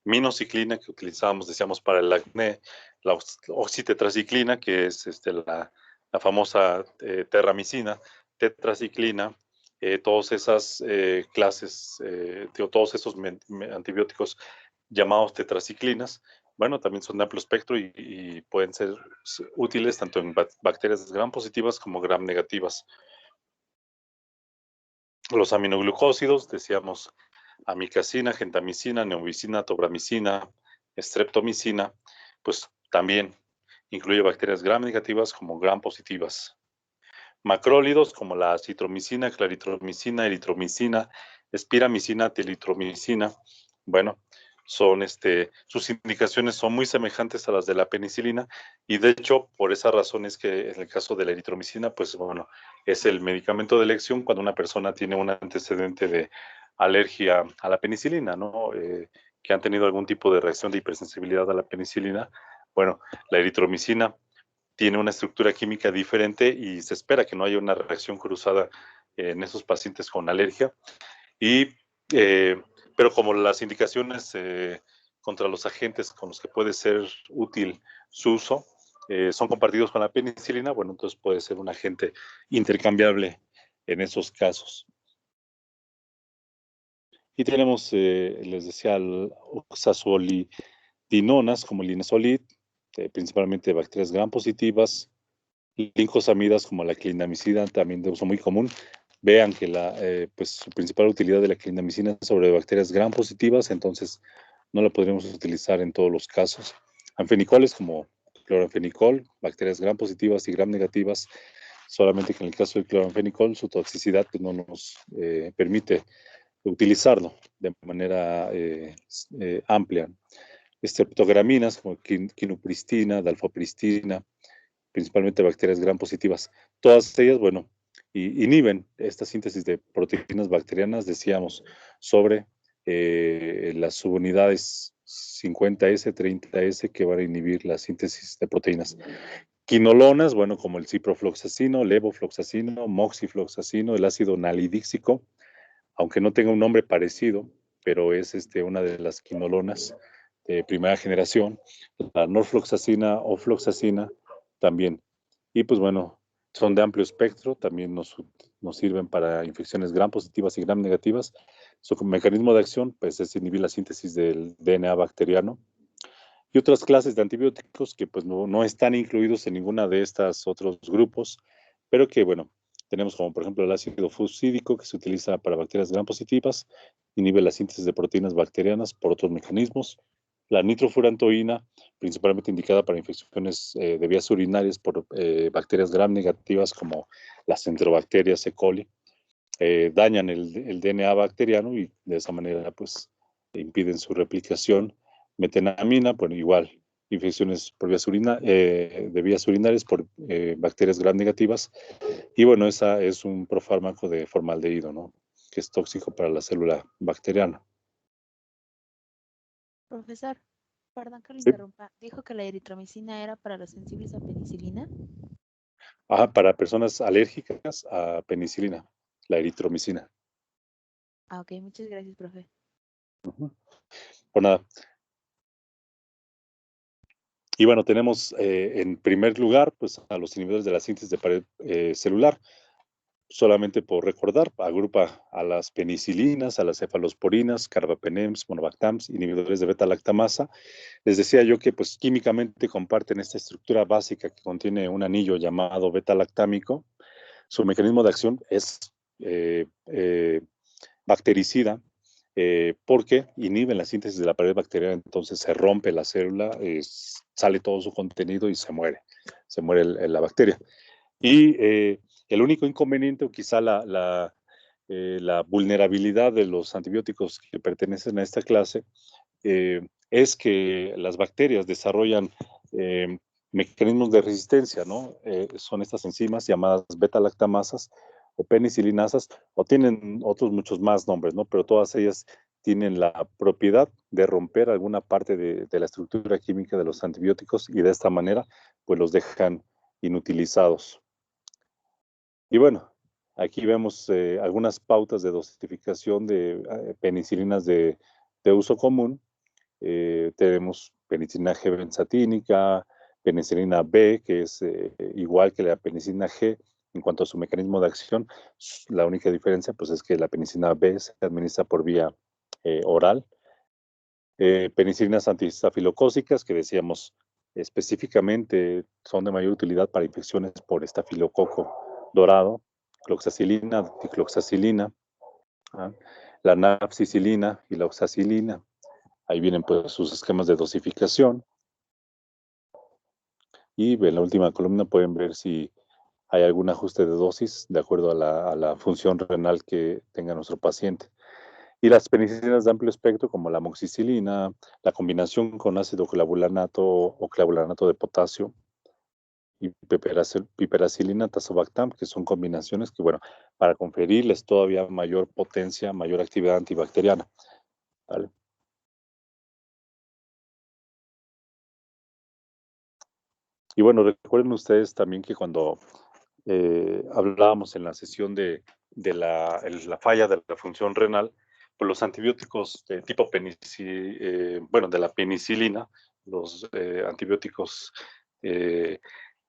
minociclina, que utilizábamos, decíamos, para el acné, la oxitetraciclina, que es la famosa terramicina, tetraciclina, todas esas clases, todos esos antibióticos llamados tetraciclinas, bueno, también son de amplio espectro y pueden ser útiles tanto en bacterias gram positivas como gram negativas. Los aminoglucósidos, decíamos, amicacina, gentamicina, neomicina, tobramicina, streptomicina, pues también incluye bacterias gram negativas como gram positivas. Macrólidos como la citromicina, claritromicina, eritromicina, espiramicina, telitromicina, bueno, son sus indicaciones son muy semejantes a las de la penicilina, y de hecho por esa razón es que en el caso de la eritromicina, pues bueno, es el medicamento de elección cuando una persona tiene un antecedente de alergia a la penicilina, ¿no? Que han tenido algún tipo de reacción de hipersensibilidad a la penicilina. Bueno, la eritromicina tiene una estructura química diferente y se espera que no haya una reacción cruzada en esos pacientes con alergia. Pero como las indicaciones contra los agentes con los que puede ser útil su uso son compartidos con la penicilina, bueno, entonces puede ser un agente intercambiable en esos casos. Y tenemos, les decía, oxazolidinonas como el linezolid, principalmente bacterias gram positivas, lincosamidas como la clindamicina, también de uso muy común. Vean que pues, su principal utilidad de la clindamicina es sobre bacterias gram positivas, entonces no la podríamos utilizar en todos los casos. Anfenicoles como cloranfenicol, bacterias gram positivas y gram negativas, solamente que en el caso del cloranfenicol su toxicidad pues, no nos permite utilizarlo de manera amplia. Streptograminas como quinupristina, dalfopristina, principalmente bacterias gram positivas. Todas ellas, bueno, inhiben esta síntesis de proteínas bacterianas, decíamos, sobre las subunidades 50S, 30S que van a inhibir la síntesis de proteínas. Quinolonas, bueno, como el ciprofloxacino, levofloxacino, moxifloxacino, el ácido nalidíxico, aunque no tenga un nombre parecido, pero es una de las quinolonas de primera generación, la norfloxacina o floxacina también. Y pues bueno, son de amplio espectro, también nos sirven para infecciones gram positivas y gram negativas. Su mecanismo de acción pues, es inhibir la síntesis del DNA bacteriano. Y otras clases de antibióticos que pues no están incluidos en ninguna de estos otros grupos, pero que bueno, tenemos como por ejemplo el ácido fucídico que se utiliza para bacterias gram positivas, inhibe la síntesis de proteínas bacterianas por otros mecanismos. La nitrofurantoína, principalmente indicada para infecciones de vías urinarias por bacterias gram negativas como las enterobacterias E. coli, dañan el DNA bacteriano y de esa manera pues impiden su replicación. Metenamina, bueno, igual, infecciones por vías de vías urinarias por bacterias gram negativas. Y bueno, esa es un profármaco de formaldehído, ¿no? Que es tóxico para la célula bacteriana. Profesor, perdón que lo ¿Sí? interrumpa. ¿Dijo que la eritromicina era para los sensibles a penicilina? Para personas alérgicas a penicilina, la eritromicina. Ah, ok, muchas gracias, profe. Por nada. Y bueno, tenemos en primer lugar pues, a los inhibidores de la síntesis de pared celular. Solamente por recordar, agrupa a las penicilinas, a las cefalosporinas, carbapenems, monobactams, inhibidores de beta-lactamasa. Les decía yo que pues químicamente comparten esta estructura básica que contiene un anillo llamado beta-lactámico. Su mecanismo de acción es bactericida, porque inhiben la síntesis de la pared bacteriana, entonces se rompe la célula, sale todo su contenido y se muere la bacteria. Y el único inconveniente, o quizá la vulnerabilidad de los antibióticos que pertenecen a esta clase, es que las bacterias desarrollan mecanismos de resistencia, ¿no? Son estas enzimas llamadas beta-lactamasas o penicilinasas, o tienen otros muchos más nombres, ¿no? Pero todas ellas tienen la propiedad de romper alguna parte de la estructura química de los antibióticos y de esta manera, pues los dejan inutilizados. Y bueno, aquí vemos algunas pautas de dosificación de penicilinas de uso común. Tenemos penicilina G benzatínica, penicilina B, que es igual que la penicilina G en cuanto a su mecanismo de acción. La única diferencia pues, es que la penicilina B se administra por vía oral. Penicilinas antiestafilocócicas, que decíamos específicamente son de mayor utilidad para infecciones por estafilococo dorado, cloxacilina, dicloxacilina, ¿ah? La nafcicilina y la oxacilina. Ahí vienen pues sus esquemas de dosificación. Y en la última columna pueden ver si hay algún ajuste de dosis de acuerdo a la función renal que tenga nuestro paciente. Y las penicilinas de amplio espectro, como la amoxicilina, la combinación con ácido clavulanato o clavulanato de potasio y piperacilina, tazobactam, que son combinaciones que, bueno, para conferirles todavía mayor potencia, mayor actividad antibacteriana. ¿Vale? Y bueno, recuerden ustedes también que cuando hablábamos en la sesión de la falla de la función renal, pues los antibióticos de tipo bueno, de la penicilina, los antibióticos eh,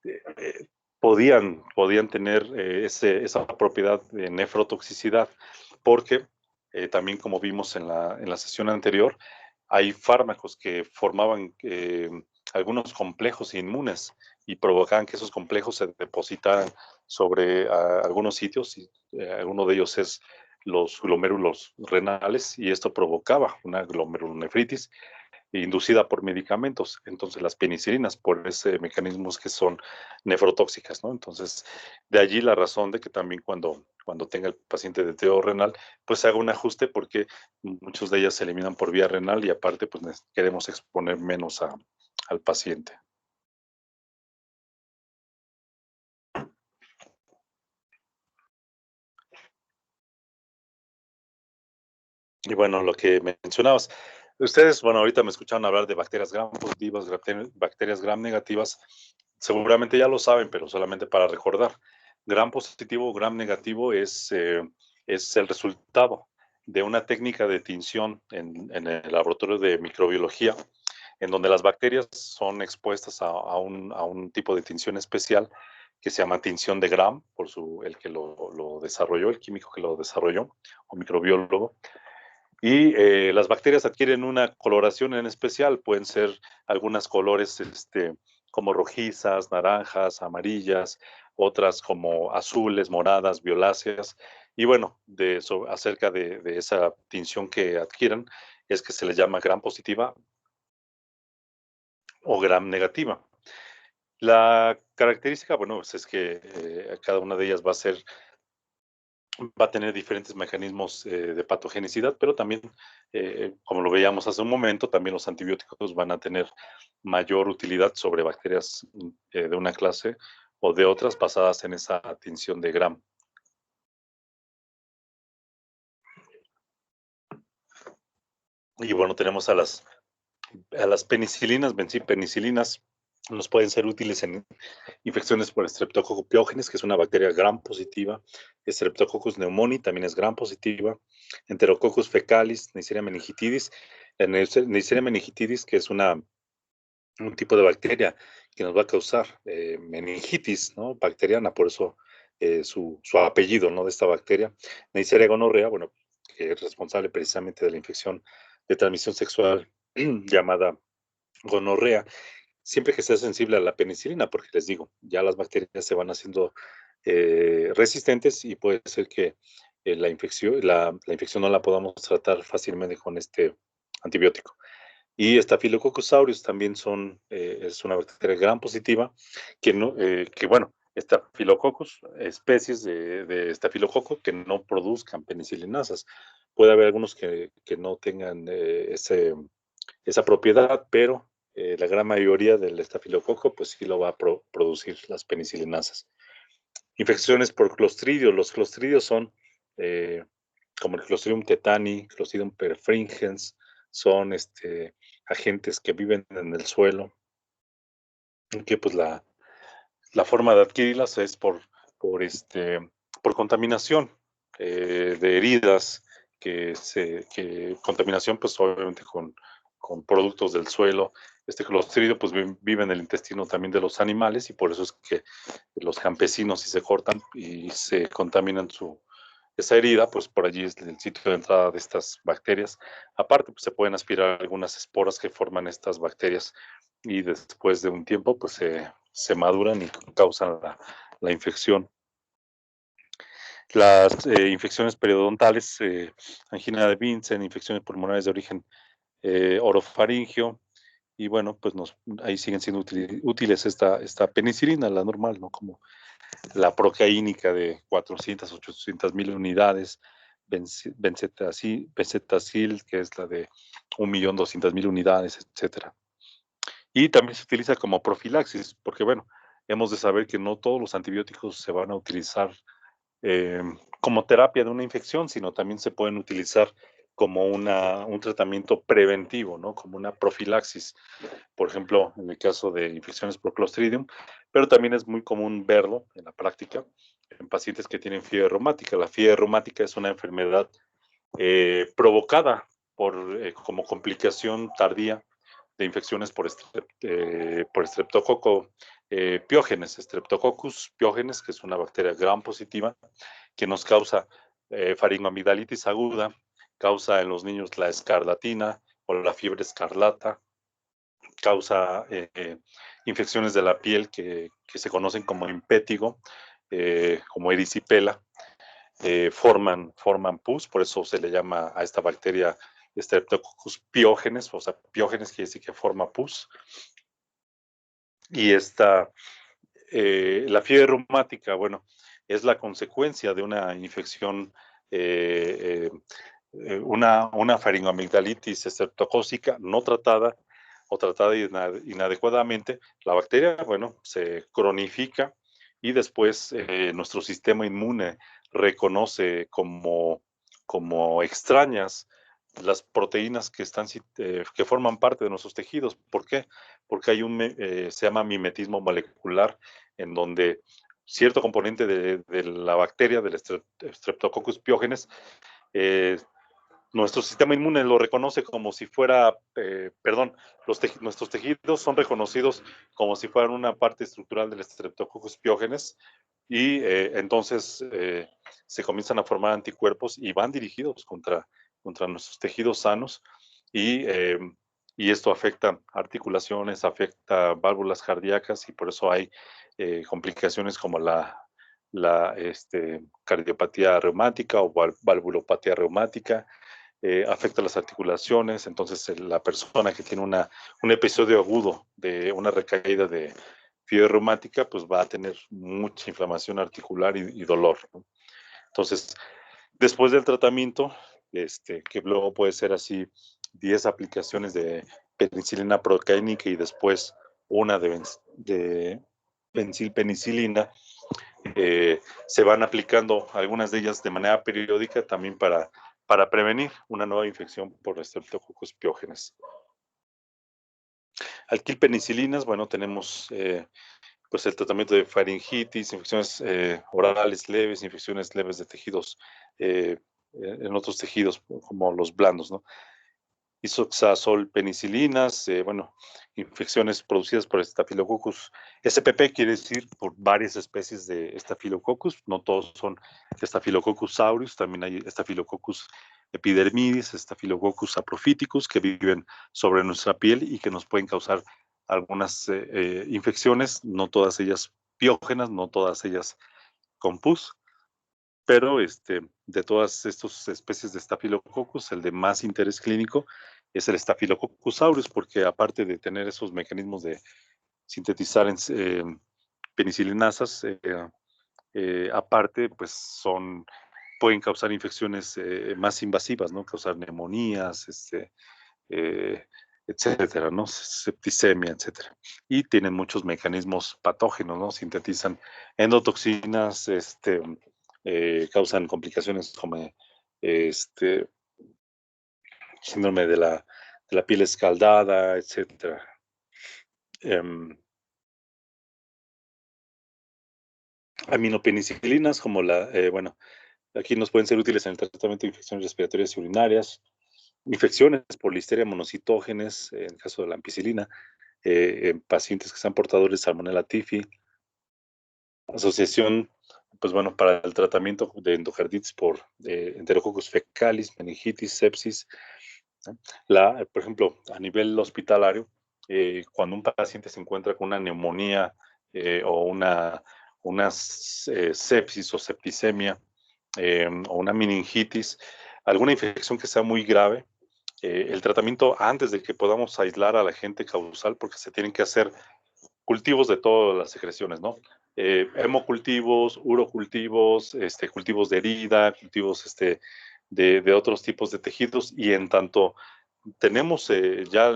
eh, podían tener esa propiedad de nefrotoxicidad, porque también como vimos en la sesión anterior, hay fármacos que formaban algunos complejos inmunes y provocaban que esos complejos se depositaran sobre algunos sitios, y alguno de ellos es los glomérulos renales, y esto provocaba una glomerulonefritis inducida por medicamentos. Entonces, las penicilinas, por ese mecanismos que son nefrotóxicas, ¿no? Entonces, de allí la razón de que también cuando tenga el paciente deterioro renal, pues se haga un ajuste porque muchos de ellas se eliminan por vía renal y aparte, pues queremos exponer menos al paciente. Y bueno, lo que mencionabas, ustedes, bueno, ahorita me escucharon hablar de bacterias gram positivas, bacterias gram negativas. Seguramente ya lo saben, pero solamente para recordar. Gram positivo o gram negativo es el resultado de una técnica de tinción en el laboratorio de microbiología, en donde las bacterias son expuestas a un tipo de tinción especial que se llama tinción de Gram, por el que lo desarrolló, el químico que lo desarrolló, o microbiólogo. Y las bacterias adquieren una coloración en especial, pueden ser algunas colores como rojizas, naranjas, amarillas, otras como azules, moradas, violáceas. Y bueno, acerca de esa tinción que adquieran, es que se les llama gram positiva o gram negativa. La característica, bueno, pues es que cada una de ellas va a tener diferentes mecanismos de patogenicidad, pero también, como lo veíamos hace un momento, también los antibióticos van a tener mayor utilidad sobre bacterias de una clase o de otras basadas en esa tinción de Gram. Y bueno, tenemos a las penicilinas, penicilinas nos pueden ser útiles en infecciones por Streptococcus pyogenes, que es una bacteria gram positiva. Streptococcus pneumoniae también es gram positiva. Enterococcus fecalis, Neisseria meningitidis. La Neisseria meningitidis, que es un tipo de bacteria que nos va a causar meningitis, ¿no? Bacteriana, por eso su apellido, ¿no? De esta bacteria. Neisseria gonorrea, bueno, que es responsable precisamente de la infección de transmisión sexual llamada gonorrea, siempre que sea sensible a la penicilina, porque les digo, ya las bacterias se van haciendo resistentes y puede ser que la infección no la podamos tratar fácilmente con este antibiótico. Y Staphylococcus aureus también es una bacteria gram positiva que bueno, Staphylococcus, especies de estafilococo que no produzcan penicilinasas. Puede haber algunos que no tengan esa propiedad, pero la gran mayoría del estafilococo pues sí lo va a producir las penicilinasas. Infecciones por clostridios. Los clostridios son como el Clostridium tetani, Clostridium perfringens, son agentes que viven en el suelo, que pues la forma de adquirirlas es por, por contaminación de heridas, contaminación pues obviamente con productos del suelo. Este clostridio pues vive en el intestino también de los animales y por eso es que los campesinos si se cortan y se contaminan esa herida, pues por allí es el sitio de entrada de estas bacterias. Aparte, pues se pueden aspirar algunas esporas que forman estas bacterias y después de un tiempo, pues se maduran y causan la infección. Las infecciones periodontales, angina de Vincent, infecciones pulmonares de origen orofaringio, y bueno, pues ahí siguen siendo útiles esta penicilina, la normal, ¿no? Como la procaínica de 400, 800 mil unidades, Benzetacil, que es la de 1.200.000 unidades, etcétera. Y también se utiliza como profilaxis, porque bueno, hemos de saber que no todos los antibióticos se van a utilizar eh, como terapia de una infección, sino también se pueden utilizar como un tratamiento preventivo, ¿no? Como una profilaxis, por ejemplo, en el caso de infecciones por Clostridium, pero también es muy común verlo en la práctica en pacientes que tienen fiebre reumática. La fiebre reumática es una enfermedad provocada como complicación tardía de infecciones por Streptococcus piógenes, Streptococcus piógenes, que es una bacteria gram positiva que nos causa faringoamigdalitis aguda, causa en los niños la escarlatina o la fiebre escarlata, causa infecciones de la piel que se conocen como impétigo, como erisipela, forman pus, por eso se le llama a esta bacteria Streptococcus piógenes, o sea, piógenes quiere decir que forma pus. Y la fiebre reumática, bueno, es la consecuencia de una infección, una faringoamigdalitis estreptocócica no tratada o tratada inadecuadamente. La bacteria, bueno, se cronifica y después nuestro sistema inmune reconoce como extrañas las proteínas que que forman parte de nuestros tejidos. ¿Por qué? Porque hay se llama mimetismo molecular, en donde cierto componente de la bacteria, del Streptococcus pyogenes, nuestro sistema inmune lo reconoce como si fuera, perdón, nuestros tejidos son reconocidos como si fueran una parte estructural del Streptococcus pyogenes, y entonces se comienzan a formar anticuerpos y van dirigidos contra nuestros tejidos sanos, y esto afecta articulaciones, afecta válvulas cardíacas, y por eso hay complicaciones como la cardiopatía reumática o valvulopatía reumática. Afecta las articulaciones. Entonces la persona que tiene un episodio agudo de una recaída de fiebre reumática, pues va a tener mucha inflamación articular y dolor, ¿no? Entonces, después del tratamiento, que luego puede ser así 10 aplicaciones de penicilina procaínica y después una de penicilina, se van aplicando algunas de ellas de manera periódica también para prevenir una nueva infección por Streptococcus pyogenes. Alquilpenicilinas, bueno, tenemos pues el tratamiento de faringitis, infecciones orales leves, infecciones leves de tejidos, en otros tejidos como los blandos, ¿no? Isoxazolpenicilinas, bueno, infecciones producidas por Staphylococcus SPP, quiere decir por varias especies de Staphylococcus, no todos son Staphylococcus aureus, también hay Staphylococcus epidermidis, Staphylococcus saprophyticus, que viven sobre nuestra piel y que nos pueden causar algunas infecciones, no todas ellas piógenas, no todas ellas con pus, pero de todas estas especies de Staphylococcus, el de más interés clínico es el Staphylococcus aureus, porque aparte de tener esos mecanismos de sintetizar penicilinasas, aparte, pues pueden causar infecciones más invasivas, ¿no? Causar neumonías, etcétera, ¿no? Septicemia, etcétera. Y tienen muchos mecanismos patógenos, ¿no? Sintetizan endotoxinas, causan complicaciones como síndrome de la piel escaldada, etcétera. Aminopenicilinas, como bueno, aquí nos pueden ser útiles en el tratamiento de infecciones respiratorias y urinarias, infecciones por Listeria monocitógenes, en el caso de la ampicilina, en pacientes que sean portadores de Salmonella typhi, asociación, pues bueno, para el tratamiento de endocarditis por Enterococcus fecalis, meningitis, sepsis, ¿no? Por ejemplo, a nivel hospitalario, cuando un paciente se encuentra con una neumonía o una sepsis o septicemia, o una meningitis, alguna infección que sea muy grave, el tratamiento antes de que podamos aislar al agente causal, porque se tienen que hacer cultivos de todas las secreciones, ¿no? Hemocultivos, urocultivos, cultivos de herida, cultivos de otros tipos de tejidos, y en tanto tenemos ya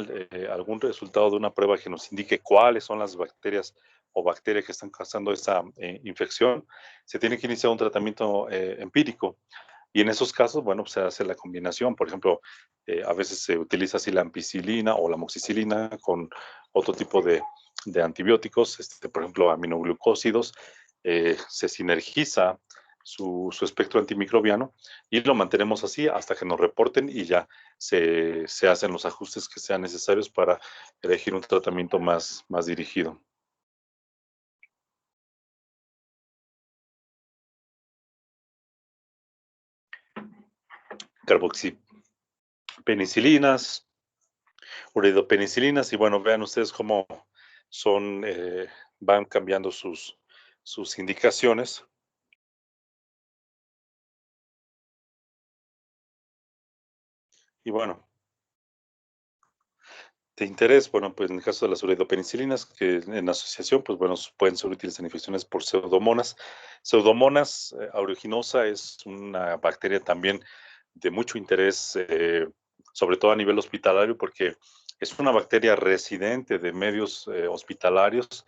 algún resultado de una prueba que nos indique cuáles son las bacterias o bacterias que están causando esa infección, se tiene que iniciar un tratamiento empírico. Y en esos casos, bueno, pues se hace la combinación. Por ejemplo, a veces se utiliza así la ampicilina o la amoxicilina con otro tipo de antibióticos, por ejemplo, aminoglucósidos, se sinergiza su espectro antimicrobiano y lo mantenemos así hasta que nos reporten, y ya se hacen los ajustes que sean necesarios para elegir un tratamiento más dirigido. Carboxipenicilinas, uridopenicilinas, y bueno, vean ustedes cómo van cambiando sus indicaciones. Y bueno, de interés, bueno, pues en el caso de las uridopenicilinas, que en asociación, pues bueno, pueden ser útiles en infecciones por pseudomonas. Pseudomonas aeruginosa es una bacteria también de mucho interés, sobre todo a nivel hospitalario, porque es una bacteria residente de medios hospitalarios,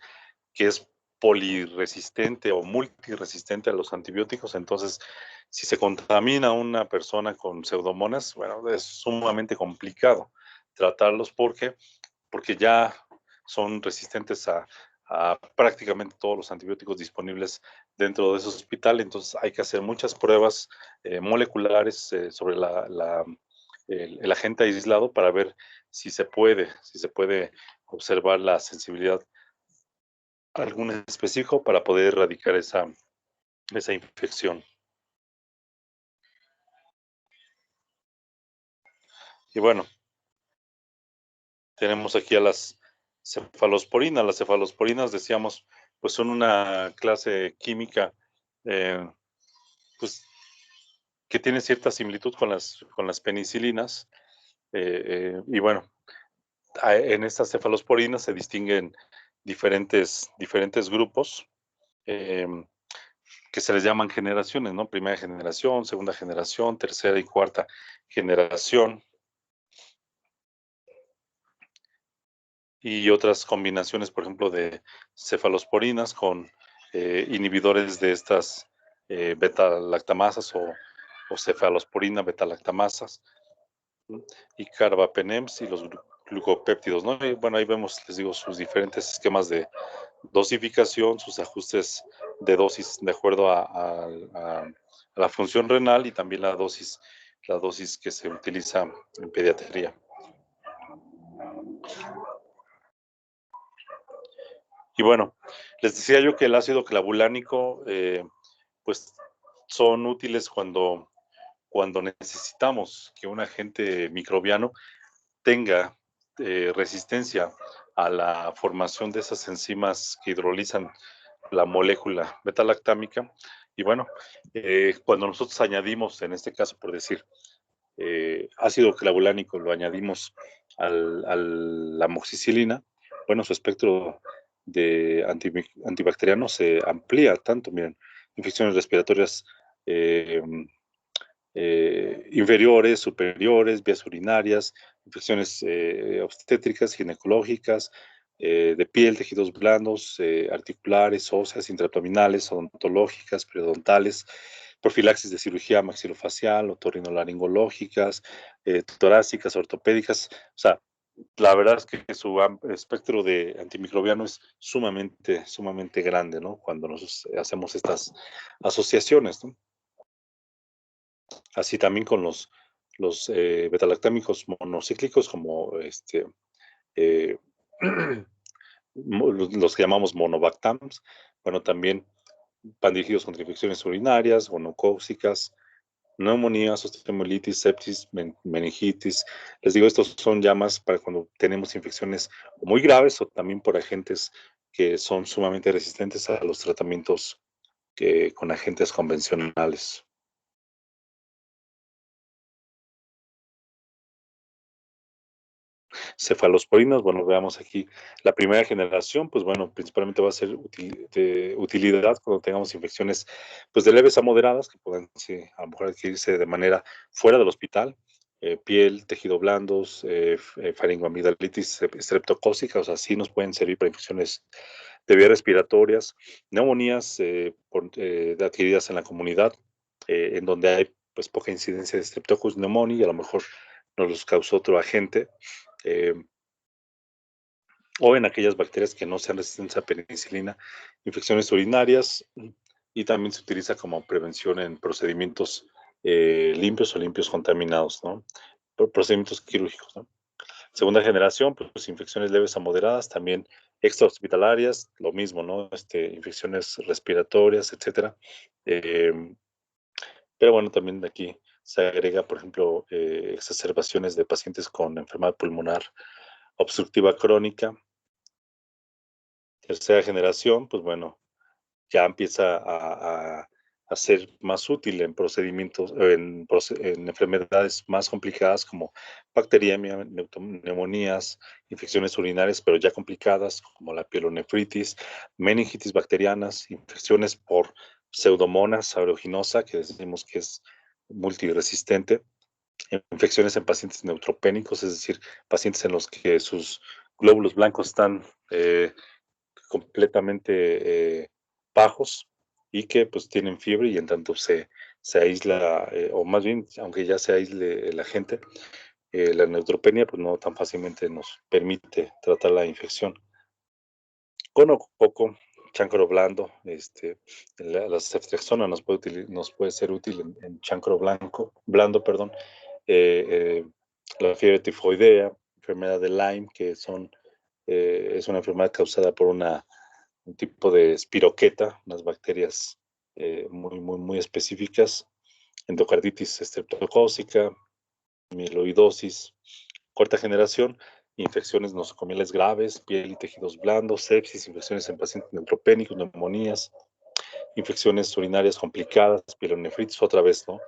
que es poliresistente o multiresistente a los antibióticos. Entonces, si se contamina una persona con pseudomonas, bueno, es sumamente complicado tratarlos porque ya son resistentes a prácticamente todos los antibióticos disponibles dentro de ese hospital. Entonces hay que hacer muchas pruebas moleculares sobre el agente aislado para ver si se puede observar la sensibilidad a algún específico para poder erradicar esa infección. Y bueno, tenemos aquí a las cefalosporinas. Las cefalosporinas, decíamos, pues son una clase química pues, que tiene cierta similitud con las penicilinas. Y bueno, en estas cefalosporinas se distinguen diferentes grupos que se les llaman generaciones, ¿no? Primera generación, segunda generación, tercera y cuarta generación. Y otras combinaciones, por ejemplo, de cefalosporinas con inhibidores de estas beta-lactamasas o cefalosporina beta-lactamasas y carbapenems y los glucopéptidos, ¿no? Y bueno, ahí vemos, les digo, sus diferentes esquemas de dosificación, sus ajustes de dosis de acuerdo a la función renal y también la dosis que se utiliza en pediatría. Y bueno, les decía yo que el ácido clavulánico, pues son útiles cuando necesitamos que un agente microbiano tenga resistencia a la formación de esas enzimas que hidrolizan la molécula beta-lactámica. Y bueno, cuando nosotros añadimos, en este caso por decir, ácido clavulánico, lo añadimos a la amoxicilina, bueno, su espectro de antibacteriano se amplía tanto, miren, infecciones respiratorias inferiores, superiores, vías urinarias, infecciones obstétricas, ginecológicas, de piel, tejidos blandos, articulares, óseas, intraabdominales, odontológicas, periodontales, profilaxis de cirugía maxilofacial, otorrinolaringológicas, torácicas, ortopédicas. O sea, la verdad es que su espectro de antimicrobiano es sumamente grande, ¿no? Cuando nos hacemos estas asociaciones, ¿no? Así también con los betalactámicos monocíclicos como eh, los que llamamos monobactams, bueno, también van dirigidos contra infecciones urinarias, gonocócicas, neumonías, osteomielitis, sepsis, meningitis. Les digo, estos son llamas para cuando tenemos infecciones muy graves o también por agentes que son sumamente resistentes a los tratamientos con agentes convencionales. Cefalosporinas, bueno, veamos aquí la primera generación, pues bueno, principalmente va a ser de utilidad cuando tengamos infecciones pues de leves a moderadas que pueden sí, a lo mejor adquirirse de manera fuera del hospital, piel, tejido blandos, faringoamigdalitis streptocócica, o sea, sí nos pueden servir para infecciones de vías respiratorias, neumonías adquiridas en la comunidad, en donde hay pues poca incidencia de Streptococcus pneumoniae y a lo mejor nos los causó otro agente, eh, o en aquellas bacterias que no sean resistentes a penicilina, infecciones urinarias, y también se utiliza como prevención en procedimientos limpios o limpios contaminados, ¿no? Procedimientos quirúrgicos, ¿no? Segunda generación, pues infecciones leves a moderadas, también extrahospitalarias, lo mismo, ¿no? Infecciones respiratorias, etcétera. Pero bueno, también aquí se agrega, por ejemplo, exacerbaciones de pacientes con enfermedad pulmonar obstructiva crónica. Tercera generación, pues bueno, ya empieza a ser más útil en procedimientos, en enfermedades más complicadas como bacteriemia, neumonías, infecciones urinarias, pero ya complicadas como la pielonefritis, meningitis bacterianas, infecciones por pseudomonas aeruginosa, que decimos que es multiresistente, infecciones en pacientes neutropénicos, es decir, pacientes en los que sus glóbulos blancos están completamente bajos y que pues tienen fiebre y en tanto se aísla, o más bien, aunque ya se aísle el agente, la neutropenia pues no tan fácilmente nos permite tratar la infección. Coco, chancro blando, la ceftriaxona nos puede ser útil en chancro blando, perdón, la fiebre tifoidea, enfermedad de Lyme, que es una enfermedad causada por un tipo de espiroqueta, unas bacterias muy específicas, endocarditis estreptocócica, amiloidosis, cuarta generación, infecciones nosocomiales graves, piel y tejidos blandos, sepsis, infecciones en pacientes neutropénicos, neumonías, infecciones urinarias complicadas, pielonefritis, otra vez, ¿no?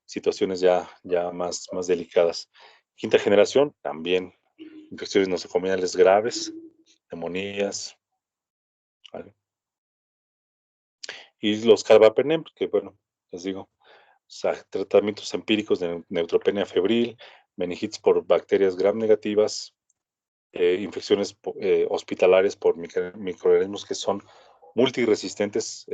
Situaciones ya más delicadas. Quinta generación, también infecciones nosocomiales graves, neumonías, ¿vale? Y los carbapenem, que bueno, les digo, o sea, tratamientos empíricos de neutropenia febril, meningitis por bacterias gram negativas, infecciones hospitalarias por microorganismos que son multiresistentes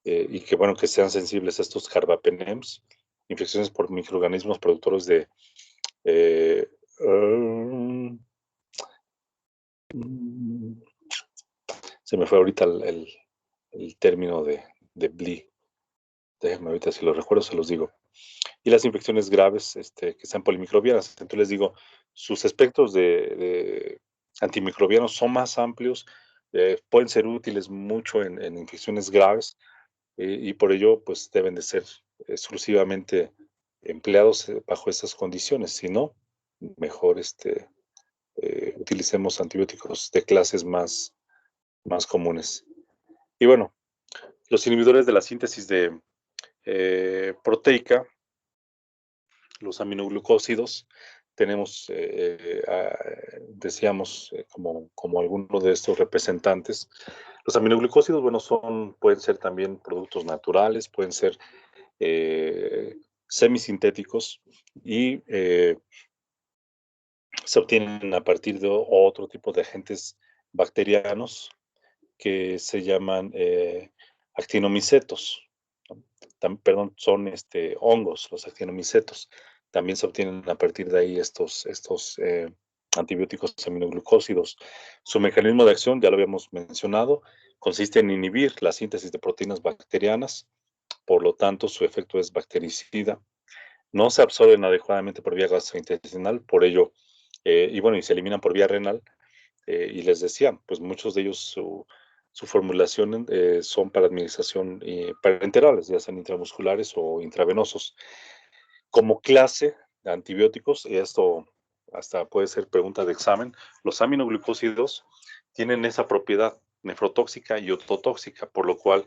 y que, bueno, que sean sensibles a estos carbapenems, infecciones por microorganismos productores de se me fue ahorita el término de BLI. Déjenme ahorita, si lo recuerdo, se los digo. Y las infecciones graves que sean polimicrobianas. Entonces les digo, sus espectros de antimicrobianos son más amplios, pueden ser útiles mucho en infecciones graves y por ello pues deben de ser exclusivamente empleados bajo estas condiciones. Si no, mejor utilicemos antibióticos de clases más comunes. Y bueno, los inhibidores de la síntesis de proteica, los aminoglucósidos, tenemos, decíamos, como alguno de estos representantes. Los aminoglucósidos, bueno, pueden ser también productos naturales, pueden ser semisintéticos y se obtienen a partir de otro tipo de agentes bacterianos que se llaman actinomicetos. Perdón, son hongos, los actinomicetos. También se obtienen a partir de ahí estos antibióticos aminoglucósidos. Su mecanismo de acción, ya lo habíamos mencionado, consiste en inhibir la síntesis de proteínas bacterianas, por lo tanto su efecto es bactericida. No se absorben adecuadamente por vía gastrointestinal, por ello, y bueno, y se eliminan por vía renal. Y les decía, pues muchos de ellos su formulación son para administración parenterales, ya sean intramusculares o intravenosos. Como clase de antibióticos, y esto hasta puede ser pregunta de examen, los aminoglucósidos tienen esa propiedad nefrotóxica y ototóxica, por lo cual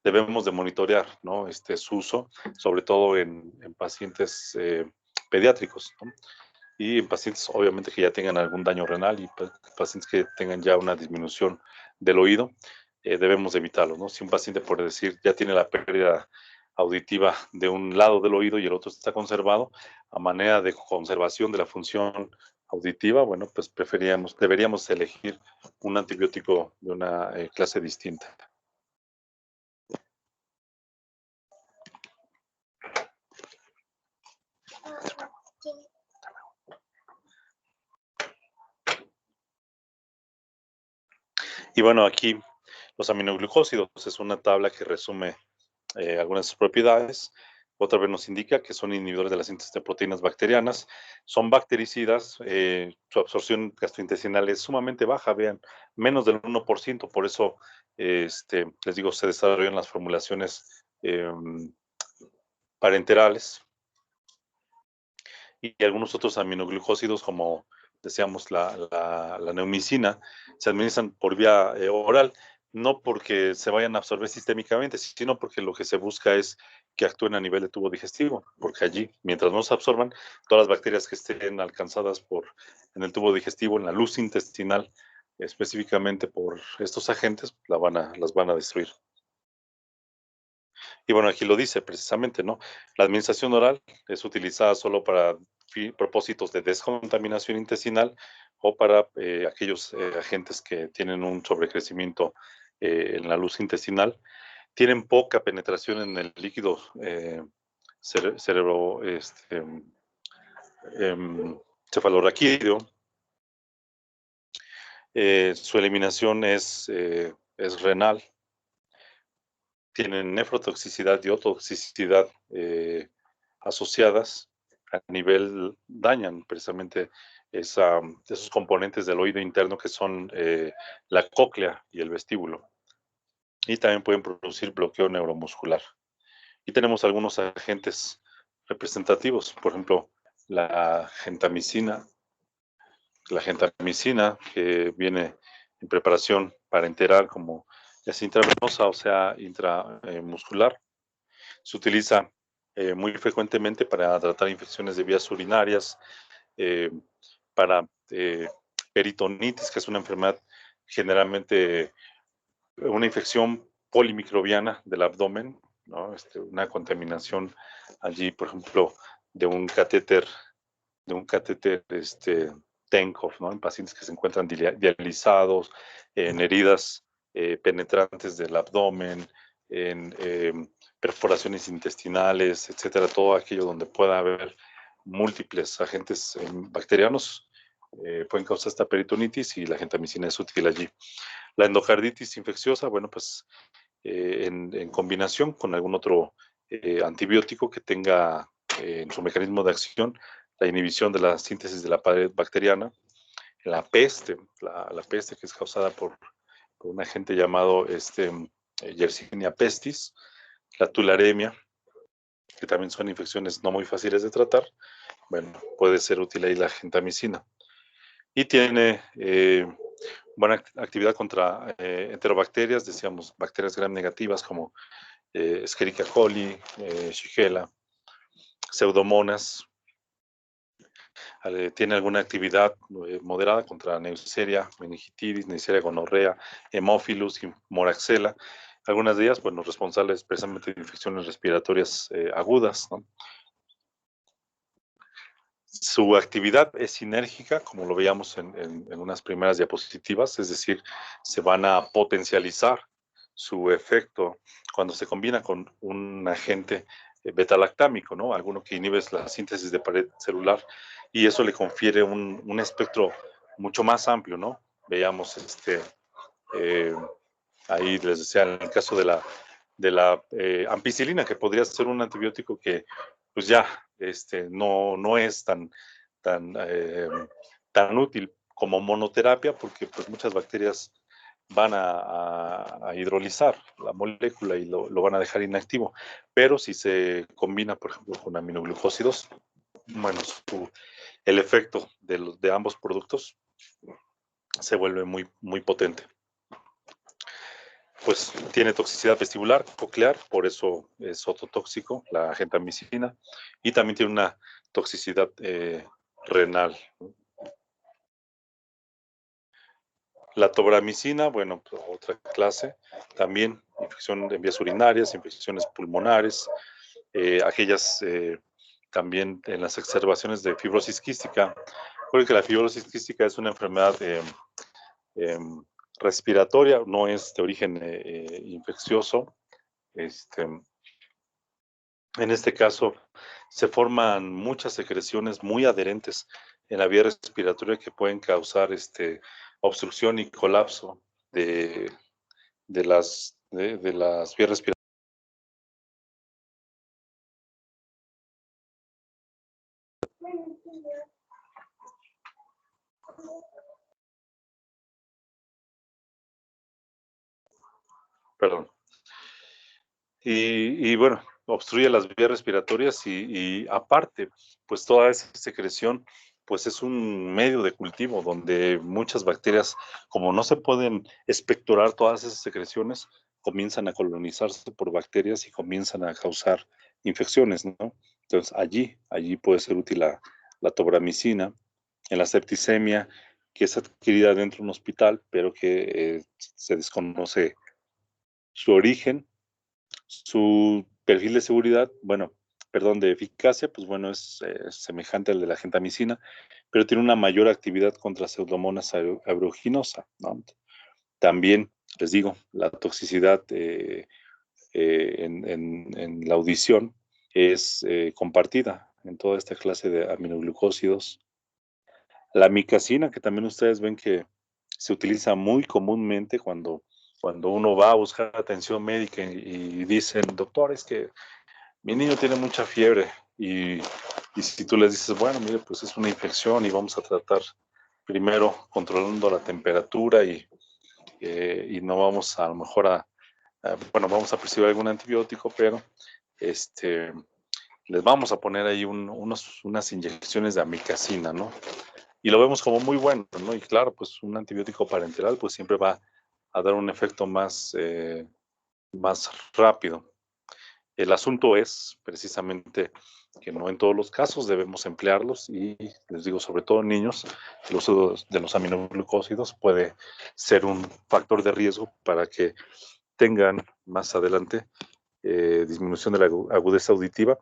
debemos de monitorear, ¿no? Su uso, sobre todo en pacientes pediátricos, ¿no? Y en pacientes obviamente que ya tengan algún daño renal y pacientes que tengan ya una disminución del oído, debemos evitarlo, ¿no? Si un paciente, por decir, ya tiene la pérdida auditiva de un lado del oído y el otro está conservado, a manera de conservación de la función auditiva, bueno, pues deberíamos elegir un antibiótico de una clase distinta. Y bueno, aquí los aminoglucósidos es una tabla que resume algunas de sus propiedades. Otra vez nos indica que son inhibidores de la síntesis de proteínas bacterianas, son bactericidas, su absorción gastrointestinal es sumamente baja, vean, menos del 1%, por eso les digo, se desarrollan las formulaciones parenterales y algunos otros aminoglucósidos como decíamos la neumicina, se administran por vía oral, no porque se vayan a absorber sistémicamente, sino porque lo que se busca es que actúen a nivel de tubo digestivo, porque allí, mientras no se absorban, todas las bacterias que estén alcanzadas en el tubo digestivo, en la luz intestinal, específicamente por estos agentes, las van a destruir. Y bueno, aquí lo dice precisamente, ¿no? La administración oral es utilizada solo para propósitos de descontaminación intestinal o para aquellos agentes que tienen un sobrecrecimiento en la luz intestinal. Tienen poca penetración en el líquido cerebro cefalorraquídeo. Su eliminación es renal. Tienen nefrotoxicidad y otoxicidad asociadas. A nivel, dañan precisamente esos componentes del oído interno que son la cóclea y el vestíbulo. Y también pueden producir bloqueo neuromuscular. Y tenemos algunos agentes representativos, por ejemplo, la gentamicina. La gentamicina, que viene en preparación para enterar como ya sea intravenosa o sea intramuscular, se utiliza muy frecuentemente para tratar infecciones de vías urinarias, para peritonitis, que es una enfermedad generalmente una infección polimicrobiana del abdomen, ¿no? Una contaminación allí, por ejemplo, de un catéter Tenkov, ¿no? En pacientes que se encuentran dializados, en heridas penetrantes del abdomen, en perforaciones intestinales, etcétera, todo aquello donde pueda haber múltiples agentes bacterianos pueden causar esta peritonitis y la gentamicina es útil allí. La endocarditis infecciosa, bueno, pues en combinación con algún otro antibiótico que tenga en su mecanismo de acción la inhibición de la síntesis de la pared bacteriana. La peste, la peste que es causada por un agente llamado Yersinia pestis, la tularemia, que también son infecciones no muy fáciles de tratar, bueno, puede ser útil ahí la gentamicina. Y tiene buena actividad contra enterobacterias, decíamos, bacterias gram negativas como Escherichia coli, Shigella, Pseudomonas. Tiene alguna actividad moderada contra Neisseria meningitidis, Neisseria gonorrea, Haemophilus y Moraxella. Algunas de ellas, bueno, responsables precisamente de infecciones respiratorias agudas, ¿no? Su actividad es sinérgica, como lo veíamos en unas primeras diapositivas, es decir, se van a potencializar su efecto cuando se combina con un agente beta-lactámico, ¿no? Alguno que inhibe la síntesis de pared celular y eso le confiere un espectro mucho más amplio, ¿no? Veíamos ahí les decía, en el caso de la ampicilina, que podría ser un antibiótico que pues ya no es tan útil como monoterapia, porque pues muchas bacterias van a hidrolizar la molécula y lo van a dejar inactivo. Pero si se combina, por ejemplo, con aminoglucósidos, bueno, el efecto de ambos productos se vuelve muy, muy potente. Pues tiene toxicidad vestibular, coclear, por eso es ototóxico, la gentamicina, y también tiene una toxicidad renal. La tobramicina, bueno, pues, otra clase, también infección en vías urinarias, infecciones pulmonares, aquellas también en las exacerbaciones de fibrosis quística. Porque la fibrosis quística es una enfermedad respiratoria, no es de origen infeccioso. En este caso, se forman muchas secreciones muy adherentes en la vía respiratoria que pueden causar obstrucción y colapso de las vías respiratorias. Perdón. Y bueno, obstruye las vías respiratorias y aparte, pues toda esa secreción, pues es un medio de cultivo donde muchas bacterias, como no se pueden expectorar todas esas secreciones, comienzan a colonizarse por bacterias y comienzan a causar infecciones, ¿no? Entonces allí puede ser útil la tobramicina. En la septicemia, que es adquirida dentro de un hospital, pero que se desconoce su origen. Su perfil de seguridad, bueno, de eficacia, pues bueno, es semejante al de la gentamicina, pero tiene una mayor actividad contra Pseudomonas aeruginosa, ¿no? También, les digo, la toxicidad en la audición es compartida en toda esta clase de aminoglucósidos. La micacina, que también ustedes ven que se utiliza muy comúnmente cuando uno va a buscar atención médica y dicen, doctor, es que mi niño tiene mucha fiebre y si tú les dices, bueno, mire, pues es una infección y vamos a tratar primero controlando la temperatura y no vamos a lo mejor bueno, vamos a prescribir algún antibiótico, pero les vamos a poner ahí unas inyecciones de amicacina, ¿no? Y lo vemos como muy bueno, ¿no? Y claro, pues un antibiótico parenteral pues siempre va a dar un efecto más rápido. El asunto es precisamente que no en todos los casos debemos emplearlos y les digo, sobre todo en niños, el uso de los aminoglucósidos puede ser un factor de riesgo para que tengan más adelante disminución de la agudeza auditiva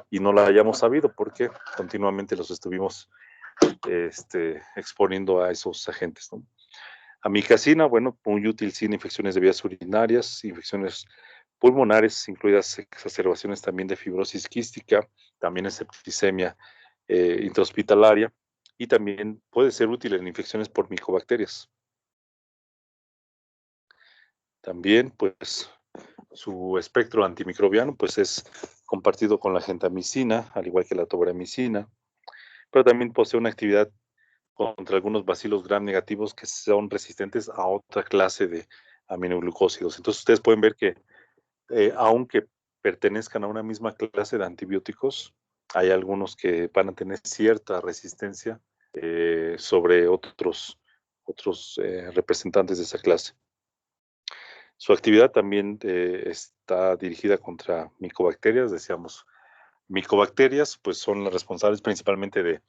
y no la hayamos sabido porque continuamente los estuvimos exponiendo a esos agentes, ¿no? Amicacina, bueno, muy útil sin infecciones de vías urinarias, infecciones pulmonares, incluidas exacerbaciones también de fibrosis quística, también en septicemia intrahospitalaria, y también puede ser útil en infecciones por micobacterias. También, pues, su espectro antimicrobiano, pues, es compartido con la gentamicina, al igual que la tobramicina, pero también posee una actividad contra algunos bacilos gram negativos que son resistentes a otra clase de aminoglucósidos. Entonces, ustedes pueden ver que aunque pertenezcan a una misma clase de antibióticos, hay algunos que van a tener cierta resistencia sobre otros representantes de esa clase. Su actividad también está dirigida contra micobacterias, decíamos. Micobacterias, pues son las responsables principalmente de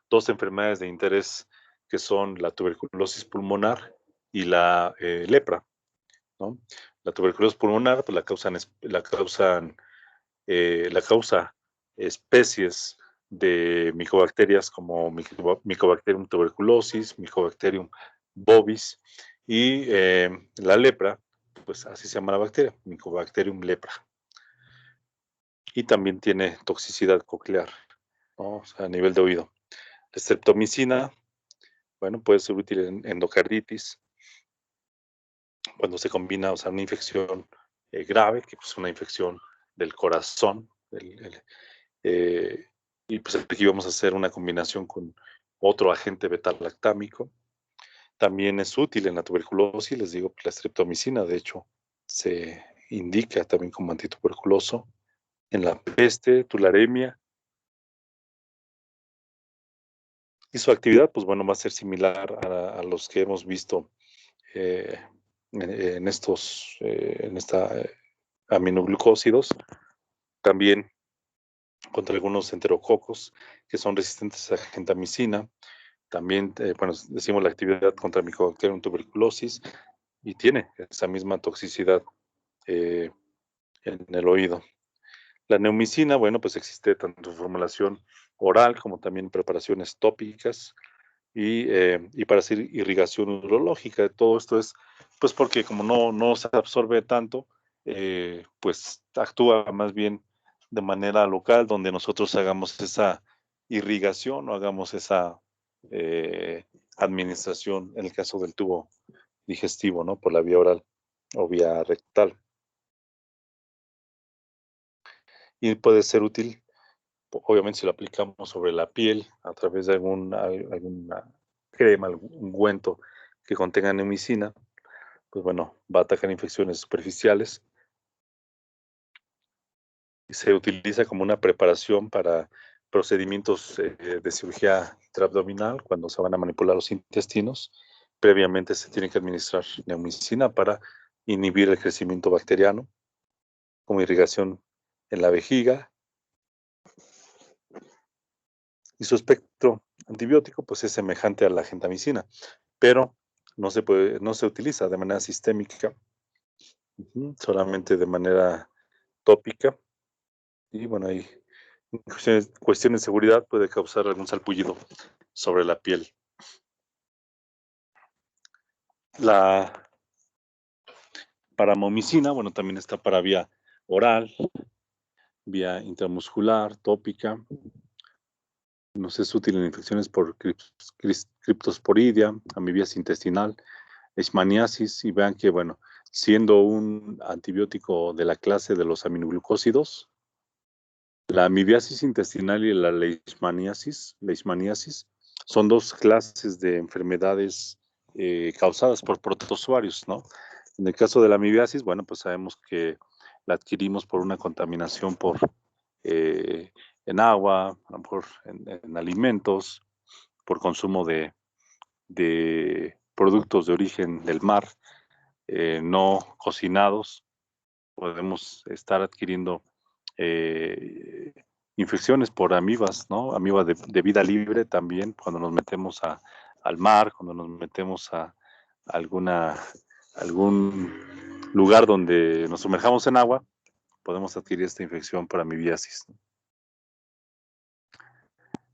dos enfermedades de interés que son la tuberculosis pulmonar y la lepra, ¿no? La tuberculosis pulmonar, pues la causa especies de micobacterias como Mycobacterium tuberculosis, Mycobacterium bovis y la lepra, pues así se llama la bacteria, Mycobacterium lepra. Y también tiene toxicidad coclear, ¿no? O sea, a nivel de oído. La streptomicina, bueno, puede ser útil en endocarditis, cuando se combina, o sea, una infección grave, que es pues, una infección del corazón, y pues aquí vamos a hacer una combinación con otro agente beta-lactámico. También es útil en la tuberculosis, les digo, la streptomicina, de hecho, se indica también como antituberculoso. En la peste, tularemia. Y su actividad, pues bueno, va a ser similar a los que hemos visto eh, en esta aminoglucósidos. También contra algunos enterococos que son resistentes a gentamicina. También, bueno, decimos la actividad contra Mycobacterium tuberculosis y tiene esa misma toxicidad en el oído. La neumicina, bueno, pues existe tanto en formulación oral como también preparaciones tópicas y para hacer irrigación urológica. Todo esto es, pues porque como no se absorbe tanto, pues actúa más bien de manera local, donde nosotros hagamos esa irrigación o hagamos esa administración en el caso del tubo digestivo, ¿no? Por la vía oral o vía rectal. Y puede ser útil, obviamente, si lo aplicamos sobre la piel a través de alguna crema, algún ungüento que contenga neumicina, pues bueno, va a atacar infecciones superficiales. Y se utiliza como una preparación para procedimientos de cirugía intraabdominal cuando se van a manipular los intestinos. Previamente se tiene que administrar neumicina para inhibir el crecimiento bacteriano, como irrigación en la vejiga. Y su espectro antibiótico pues es semejante a la gentamicina, pero no se utiliza de manera sistémica, solamente de manera tópica. Y bueno, ahí En cuestión de seguridad puede causar algún salpullido sobre la piel. La paramomicina, bueno, también está para vía oral, vía intramuscular, tópica. Nos es útil en infecciones por criptosporidia, amibiasis intestinal, leishmaniasis, y vean que, bueno, siendo un antibiótico de la clase de los aminoglucósidos, la amibiasis intestinal y la leishmaniasis son dos clases de enfermedades causadas por protozoarios, ¿no? En el caso de la amibiasis, bueno, pues sabemos que la adquirimos por una contaminación en agua, a lo mejor en alimentos, por consumo de productos de origen del mar, no cocinados. Podemos estar adquiriendo infecciones por amibas, ¿no? Amiba de vida libre también, cuando nos metemos al mar, cuando nos metemos a algún lugar donde nos sumerjamos en agua, podemos adquirir esta infección por amibiasis.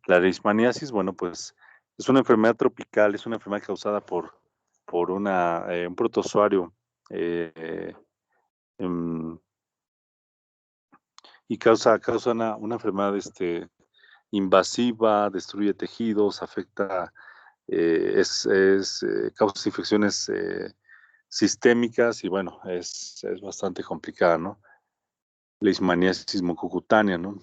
La leishmaniasis, bueno, pues es una enfermedad tropical, es una enfermedad causada por un protozoario y causa una enfermedad invasiva, destruye tejidos, afecta, causa infecciones sistémicas y bueno, es bastante complicada, ¿no? Leishmaniasis mucocutánea, ¿no?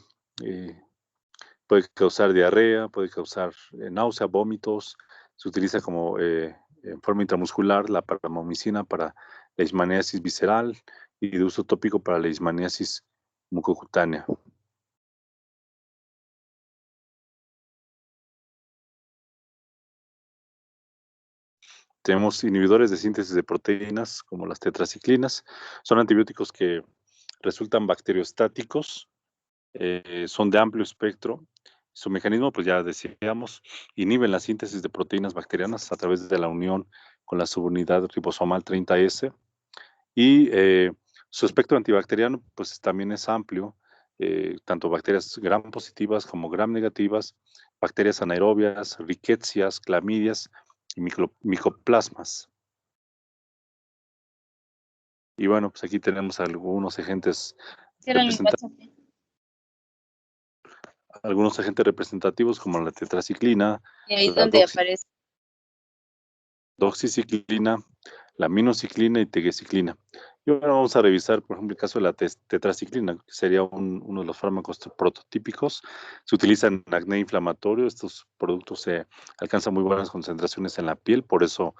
Puede causar diarrea, puede causar náusea, vómitos. Se utiliza como en forma intramuscular la paramomicina para leishmaniasis visceral y de uso tópico para leishmaniasis mucocutánea. Tenemos inhibidores de síntesis de proteínas, como las tetraciclinas. Son antibióticos que resultan bacteriostáticos, son de amplio espectro. Su mecanismo, pues ya decíamos, inhiben la síntesis de proteínas bacterianas a través de la unión con la subunidad ribosomal 30S. Y su espectro antibacteriano, pues también es amplio, tanto bacterias gram positivas como gram negativas, bacterias anaerobias, rickettsias, clamidias y micoplasmas. Y bueno, pues aquí tenemos algunos agentes representativos como la tetraciclina, Y ahí es la donde aparece. doxiciclina, la minociclina y tegueciclina. Y ahora vamos a revisar, por ejemplo, el caso de la tetraciclina, que sería uno de los fármacos prototípicos. Se utiliza en acné inflamatorio. Estos productos se alcanzan muy buenas concentraciones en la piel, por eso,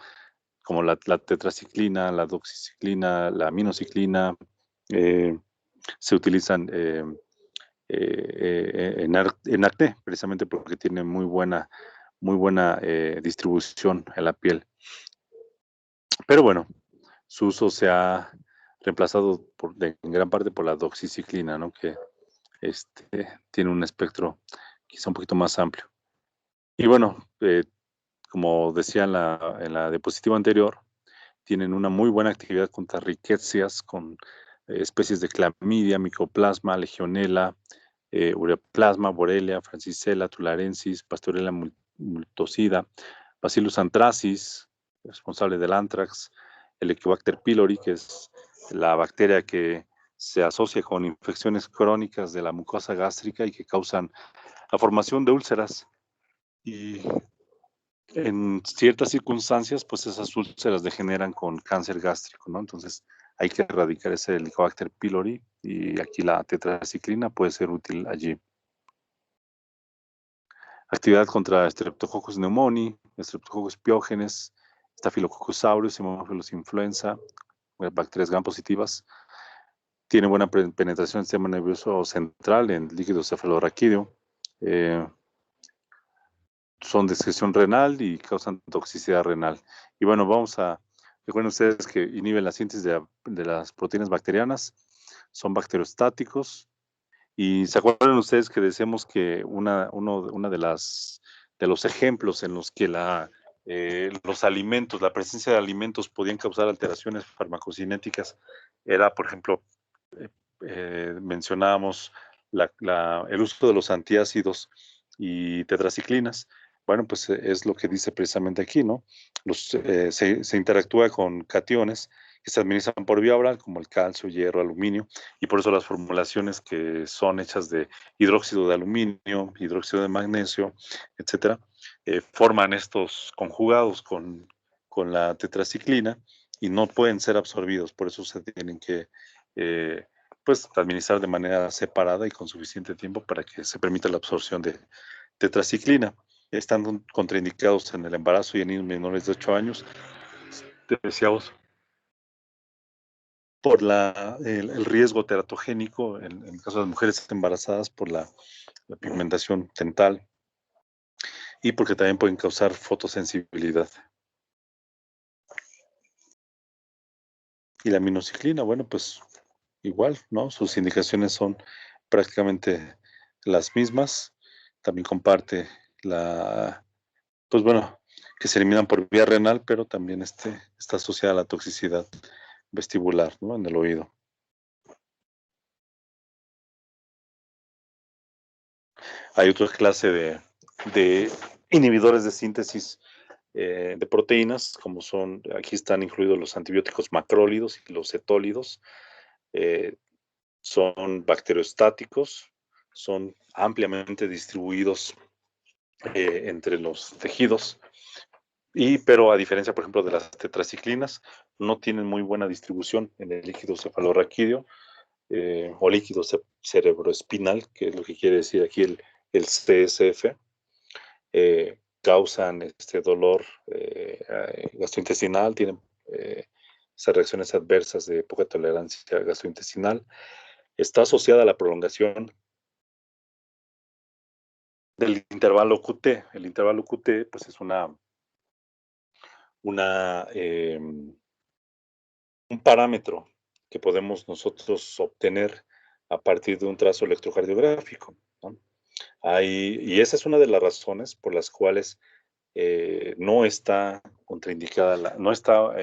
como la tetraciclina, la doxiciclina, la minociclina, se utilizan en acné, precisamente porque tiene muy buena distribución en la piel. Pero bueno, su uso se ha reemplazado en gran parte por la doxiciclina, ¿no? Que tiene un espectro quizá un poquito más amplio. Y bueno, como decía en la diapositiva anterior, tienen una muy buena actividad contra ricketsias, con especies de clamidia, micoplasma, legionela, ureaplasma, borrelia, francisella, tularensis, pastorela multocida, bacillus anthracis, responsable del anthrax, Helicobacter pylori, que es la bacteria que se asocia con infecciones crónicas de la mucosa gástrica y que causan la formación de úlceras. Y en ciertas circunstancias, pues esas úlceras degeneran con cáncer gástrico, ¿no? Entonces hay que erradicar ese Helicobacter pylori y aquí la tetraciclina puede ser útil allí. Actividad contra Streptococcus pneumoniae, Streptococcus pyogenes, Staphylococcus aureus, Haemophilus influenza, bacterias gram positivas. Tiene buena penetración en el sistema nervioso central en líquido cefalorraquídeo. Son de excreción renal y causan toxicidad renal. Y bueno, recuerden ustedes que inhiben la síntesis de las proteínas bacterianas, son bacteriostáticos. Y se acuerdan ustedes que decíamos que una de los ejemplos en los que los alimentos, la presencia de alimentos podían causar alteraciones farmacocinéticas era, por ejemplo, mencionábamos el uso de los antiácidos y tetraciclinas, bueno, pues es lo que dice precisamente aquí, ¿no? Se interactúa con cationes que se administran por vía oral, como el calcio, hierro, aluminio, y por eso las formulaciones que son hechas de hidróxido de aluminio, hidróxido de magnesio, etcétera, forman estos conjugados con la tetraciclina y no pueden ser absorbidos, por eso se tienen que pues administrar de manera separada y con suficiente tiempo para que se permita la absorción de tetraciclina. Están contraindicados en el embarazo y en niños menores de 8 años, decíamos, por el riesgo teratogénico en el caso de las mujeres embarazadas por la pigmentación dental y porque también pueden causar fotosensibilidad. Y la minociclina, bueno, pues igual, ¿no? Sus indicaciones son prácticamente las mismas. También comparte pues bueno, que se eliminan por vía renal, pero también está asociada a la toxicidad vestibular, ¿no? En el oído. Hay otra clase de inhibidores de síntesis de proteínas, como aquí están incluidos los antibióticos macrólidos y los cetólidos. Son bacteriostáticos, son ampliamente distribuidos entre los tejidos, pero a diferencia, por ejemplo, de las tetraciclinas, no tienen muy buena distribución en el líquido cefalorraquídeo o líquido cerebroespinal, que es lo que quiere decir aquí el CSF. Causan dolor gastrointestinal, tienen esas reacciones adversas de poca tolerancia gastrointestinal. Está asociada a la prolongación del intervalo QT. El intervalo QT, pues es un parámetro que podemos nosotros obtener a partir de un trazo electrocardiográfico, ¿no? Y esa es una de las razones por las cuales no está contraindicada, no está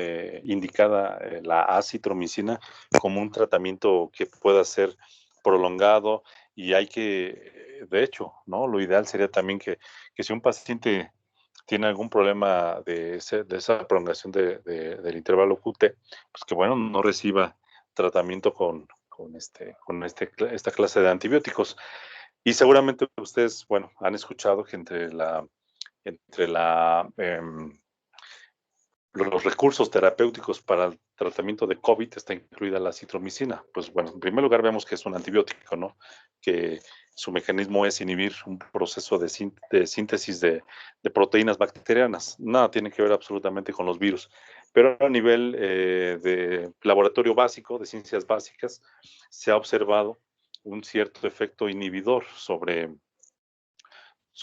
indicada la acitromicina como un tratamiento que pueda ser prolongado y de hecho, ¿no? Lo ideal sería también que si un paciente tiene algún problema de esa prolongación del intervalo QT, pues que bueno, no reciba tratamiento con esta clase de antibióticos. Y seguramente ustedes, bueno, han escuchado que entre los recursos terapéuticos para el tratamiento de COVID está incluida la citromicina. Pues bueno, en primer lugar vemos que es un antibiótico, ¿no? Que su mecanismo es inhibir un proceso de síntesis de proteínas bacterianas. Nada tiene que ver absolutamente con los virus. Pero a nivel de laboratorio básico, de ciencias básicas, se ha observado un cierto efecto inhibidor sobre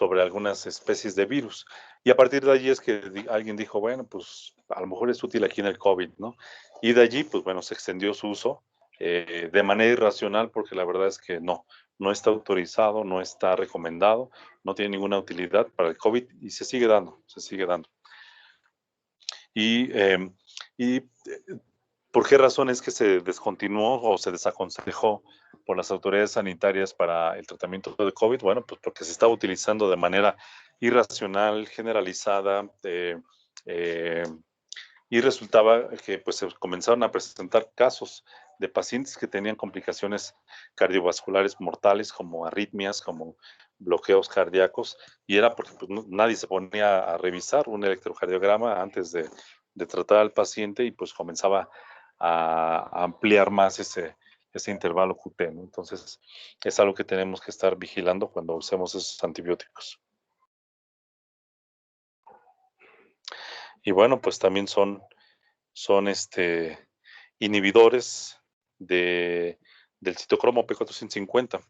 algunas especies de virus. Y a partir de allí es que alguien dijo, bueno, pues a lo mejor es útil aquí en el COVID, ¿no? Y de allí, pues bueno, se extendió su uso de manera irracional porque la verdad es que no está autorizado, no está recomendado, no tiene ninguna utilidad para el COVID y se sigue dando, se sigue dando. Y ¿por qué razón es que se descontinuó o se desaconsejó por las autoridades sanitarias para el tratamiento de COVID? Bueno, pues porque se estaba utilizando de manera irracional, generalizada, y resultaba que pues se comenzaron a presentar casos de pacientes que tenían complicaciones cardiovasculares mortales como arritmias, como bloqueos cardíacos, y era porque pues, nadie se ponía a revisar un electrocardiograma antes de tratar al paciente y pues comenzaba a ampliar más ese intervalo QT, ¿no? Entonces, es algo que tenemos que estar vigilando cuando usemos esos antibióticos. Y bueno, pues también son inhibidores del citocromo P450.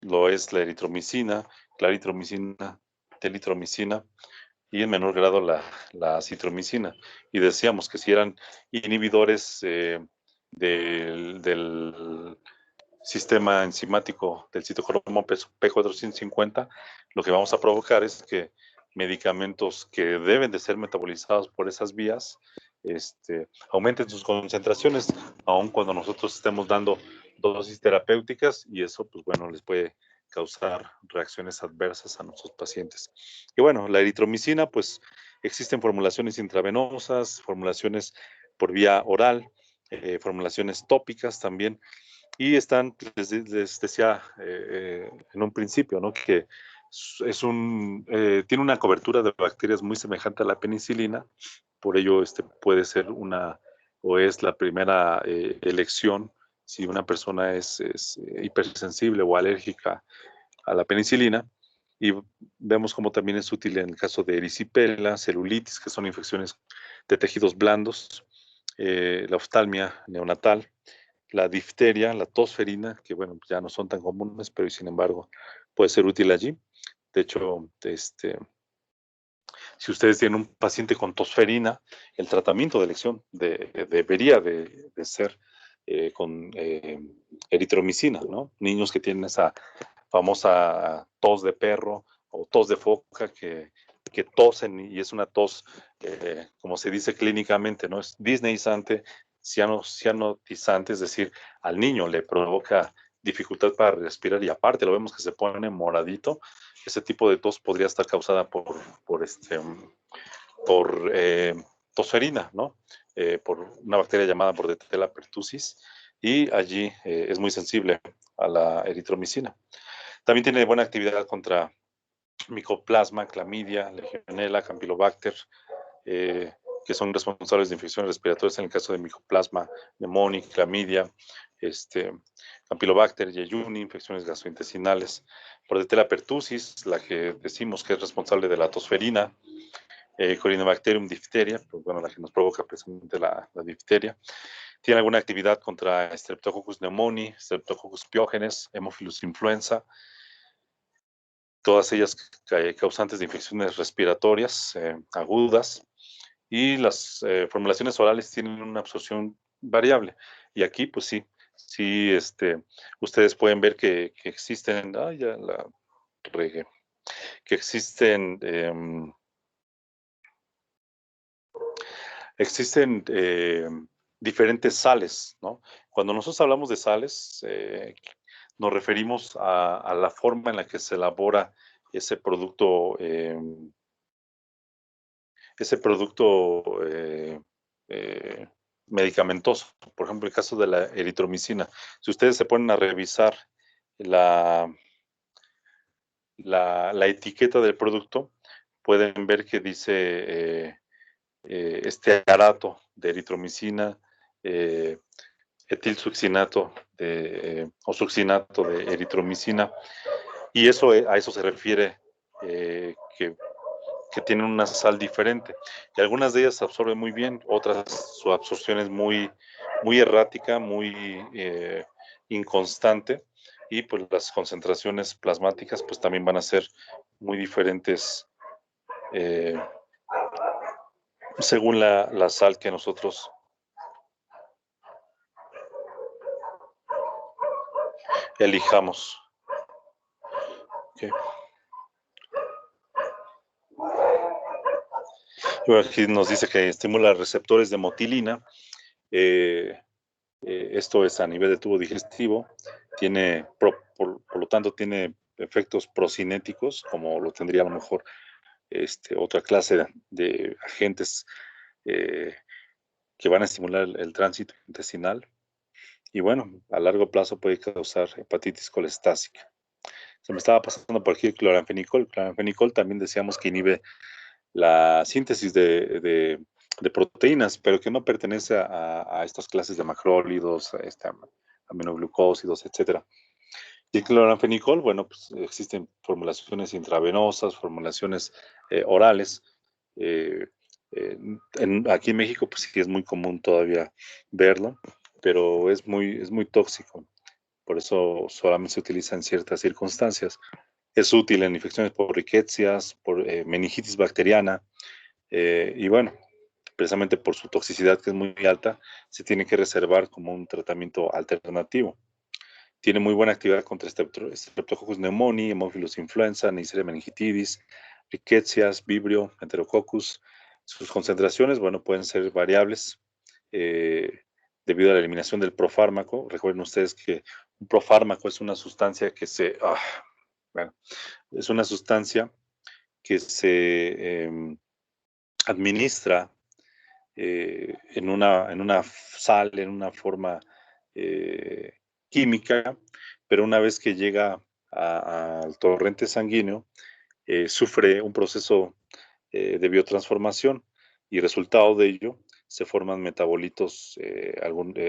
Lo es la eritromicina, claritromicina, telitromicina y en menor grado la citromicina. Y decíamos que si eran inhibidores del sistema enzimático del citocromo P450, lo que vamos a provocar es que medicamentos que deben de ser metabolizados por esas vías aumenten sus concentraciones, aun cuando nosotros estemos dando dosis terapéuticas y eso, pues bueno, les puede causar reacciones adversas a nuestros pacientes. Y bueno, la eritromicina, pues existen formulaciones intravenosas, formulaciones por vía oral, formulaciones tópicas también, y están, les decía en un principio, ¿no? Que tiene una cobertura de bacterias muy semejante a la penicilina, por ello puede ser o es la primera elección si una persona es hipersensible o alérgica a la penicilina. Y vemos como también es útil en el caso de erisipela, celulitis, que son infecciones de tejidos blandos, la oftalmia neonatal, la difteria, la tosferina, que bueno, ya no son tan comunes, pero sin embargo puede ser útil allí. De hecho, si ustedes tienen un paciente con tosferina, el tratamiento de elección debería de ser con eritromicina, ¿no? Niños que tienen esa famosa tos de perro o tos de foca que tosen y es una tos, como se dice clínicamente, ¿no? Es disneyizante, cianotizante, es decir, al niño le provoca dificultad para respirar y aparte lo vemos que se pone moradito. Ese tipo de tos podría estar causada por tosferina, ¿no? Por una bacteria llamada Bordetella pertussis y allí es muy sensible a la eritromicina. También tiene buena actividad contra micoplasma, clamidia, legionela, campylobacter, que son responsables de infecciones respiratorias en el caso de micoplasma, pneumoniae, clamidia, campylobacter, yeyuni, infecciones gastrointestinales, Bordetella pertussis, la que decimos que es responsable de la tosferina, Corynebacterium difteria, pues bueno, la que nos provoca precisamente la difteria. Tiene alguna actividad contra Streptococcus pneumoniae, Streptococcus pyogenes, Haemophilus influenza, todas ellas causantes de infecciones respiratorias agudas, y las formulaciones orales tienen una absorción variable. Y aquí, pues sí, ustedes pueden ver que existen, ya la regué, que existen diferentes sales, ¿no? Cuando nosotros hablamos de sales, nos referimos a la forma en la que se elabora ese producto medicamentoso. Por ejemplo, el caso de la eritromicina. Si ustedes se ponen a revisar la etiqueta del producto, pueden ver que dice este arato de eritromicina, etilsuccinato o succinato de eritromicina, y eso a eso se refiere que tienen una sal diferente. Y algunas de ellas se absorben muy bien, otras su absorción es muy errática, muy inconstante, y pues las concentraciones plasmáticas pues también van a ser muy diferentes según la sal que nosotros elijamos. Okay. Aquí nos dice que estimula receptores de motilina. Esto es a nivel de tubo digestivo. Tiene, por lo tanto, tiene efectos procinéticos, como lo tendría a lo mejor otra clase de agentes que van a estimular el tránsito intestinal. Y bueno, a largo plazo puede causar hepatitis colestásica. Se me estaba pasando por aquí el cloranfenicol. El cloranfenicol también decíamos que inhibe la síntesis de proteínas, pero que no pertenece a estas clases de macrólidos, aminoglucósidos, etcétera. Y el cloranfenicol, bueno, pues existen formulaciones intravenosas, formulaciones orales. Aquí en México, pues sí es muy común todavía verlo, pero es muy tóxico. Por eso solamente se utiliza en ciertas circunstancias. Es útil en infecciones por riquecias, por meningitis bacteriana, y bueno, precisamente por su toxicidad que es muy alta, se tiene que reservar como un tratamiento alternativo. Tiene muy buena actividad contra Streptococcus pneumoniae, Haemophilus influenza, Neisseria meningitidis, riquecias, Vibrio, Enterococcus. Sus concentraciones, bueno, pueden ser variables debido a la eliminación del profármaco. Recuerden ustedes que un profármaco es una sustancia que es una sustancia que se administra en una sal, en una forma química, pero una vez que llega al torrente sanguíneo, sufre un proceso de biotransformación y resultado de ello se forman metabolitos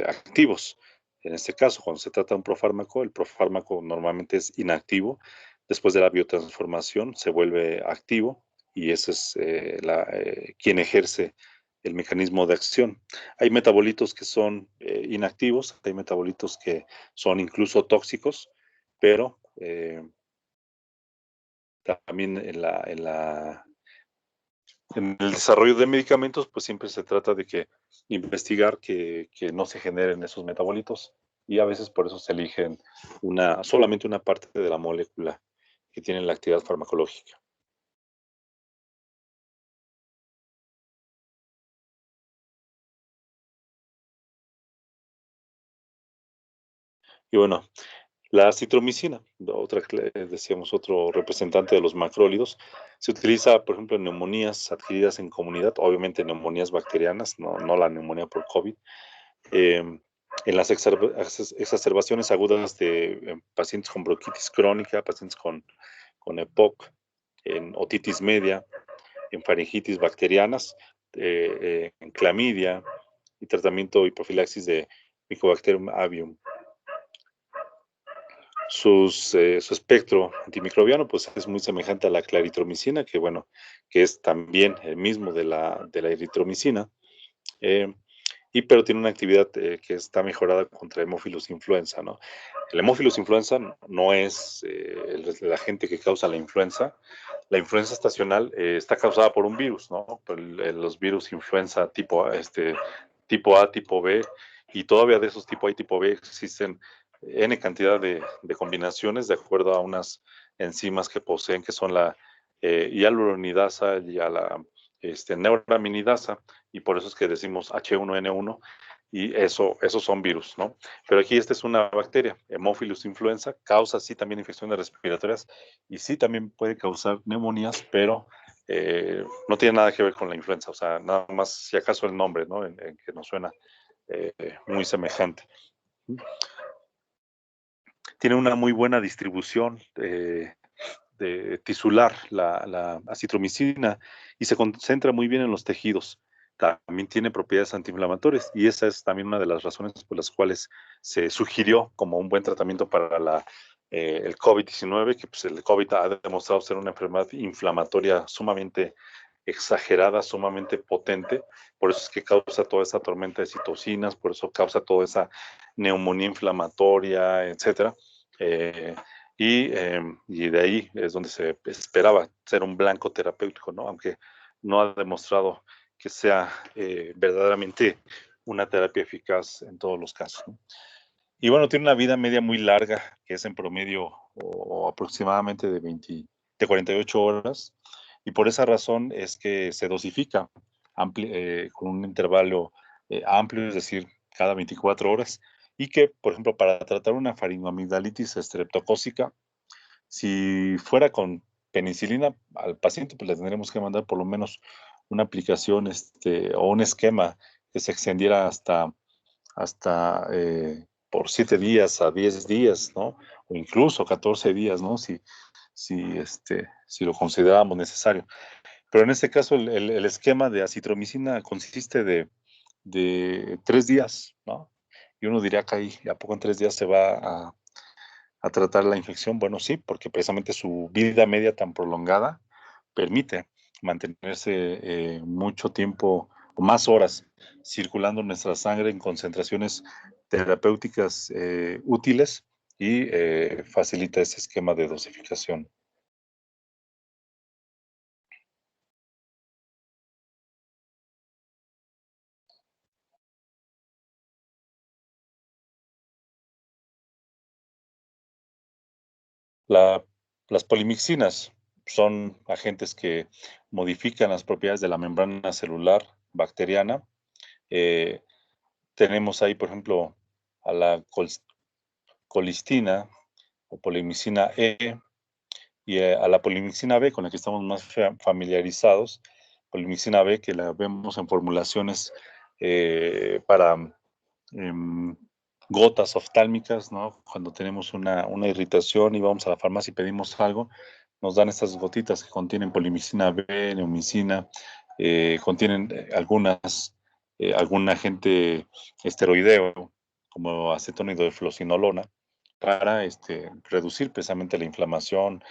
activos. En este caso, cuando se trata de un profármaco, el profármaco normalmente es inactivo. Después de la biotransformación se vuelve activo y ese es quien ejerce el mecanismo de acción. Hay metabolitos que son inactivos, hay metabolitos que son incluso tóxicos, pero también en el desarrollo de medicamentos, pues siempre se trata de investigar que no se generen esos metabolitos y a veces por eso se eligen solamente una parte de la molécula que tiene la actividad farmacológica. Y bueno, la citromicina, decíamos, otro representante de los macrólidos, se utiliza, por ejemplo, en neumonías adquiridas en comunidad, obviamente neumonías bacterianas, no la neumonía por COVID, en las exacerbaciones agudas de pacientes con bronquitis crónica, pacientes con EPOC, en otitis media, en faringitis bacterianas, en clamidia y tratamiento y profilaxis de Mycobacterium avium. Su espectro antimicrobiano pues es muy semejante a la claritromicina, que es también el mismo de la eritromicina, pero tiene una actividad que está mejorada contra Haemophilus influenza, ¿no? El Haemophilus influenza no es el agente que causa la influenza. La influenza estacional está causada por un virus, ¿no? Los virus influenza tipo A, tipo B, y todavía de esos tipo A y tipo B existen N cantidad de combinaciones de acuerdo a unas enzimas que poseen, que son la hialuronidasa y la neuraminidasa, y por eso es que decimos H1N1, y esos son virus, ¿no? Pero aquí esta es una bacteria, Haemophilus influenza, causa sí también infecciones respiratorias y sí también puede causar neumonías, pero no tiene nada que ver con la influenza, o sea, nada más si acaso el nombre, ¿no? En que nos suena muy semejante. Tiene una muy buena distribución de tisular, la acitromicina, y se concentra muy bien en los tejidos. También tiene propiedades antiinflamatorias y esa es también una de las razones por las cuales se sugirió como un buen tratamiento para el COVID-19, que pues, el COVID ha demostrado ser una enfermedad inflamatoria sumamente exagerada, sumamente potente, por eso es que causa toda esa tormenta de citocinas, por eso causa toda esa neumonía inflamatoria, etcétera. Y de ahí es donde se esperaba ser un blanco terapéutico, ¿no? Aunque no ha demostrado que sea verdaderamente una terapia eficaz en todos los casos, ¿no? Y bueno, tiene una vida media muy larga, que es en promedio o aproximadamente de 48 horas, y por esa razón es que se dosifica con un intervalo amplio, es decir, cada 24 horas, y que, por ejemplo, para tratar una faringoamigdalitis estreptocócica, si fuera con penicilina al paciente, pues le tendremos que mandar por lo menos una aplicación o un esquema que se extendiera hasta por 7 días a 10 días, ¿no? O incluso 14 días, ¿no? Si lo consideramos necesario. Pero en este caso, el esquema de acitromicina consiste de 3 días, ¿no? Y uno diría que ahí, ¿a poco en 3 días se va a tratar la infección? Bueno, sí, porque precisamente su vida media tan prolongada permite mantenerse mucho tiempo o más horas circulando nuestra sangre en concentraciones terapéuticas útiles y facilita ese esquema de dosificación. Las polimixinas son agentes que modifican las propiedades de la membrana celular bacteriana, tenemos ahí, por ejemplo, a la colistina o polimicina E y a la polimicina B, con la que estamos más familiarizados. Polimicina B, que la vemos en formulaciones para gotas oftálmicas, ¿no? Cuando tenemos una irritación y vamos a la farmacia y pedimos algo, nos dan estas gotitas que contienen polimicina B, neomicina, contienen algún agente esteroideo, como acetónido de flocinolona, para reducir precisamente la inflamación,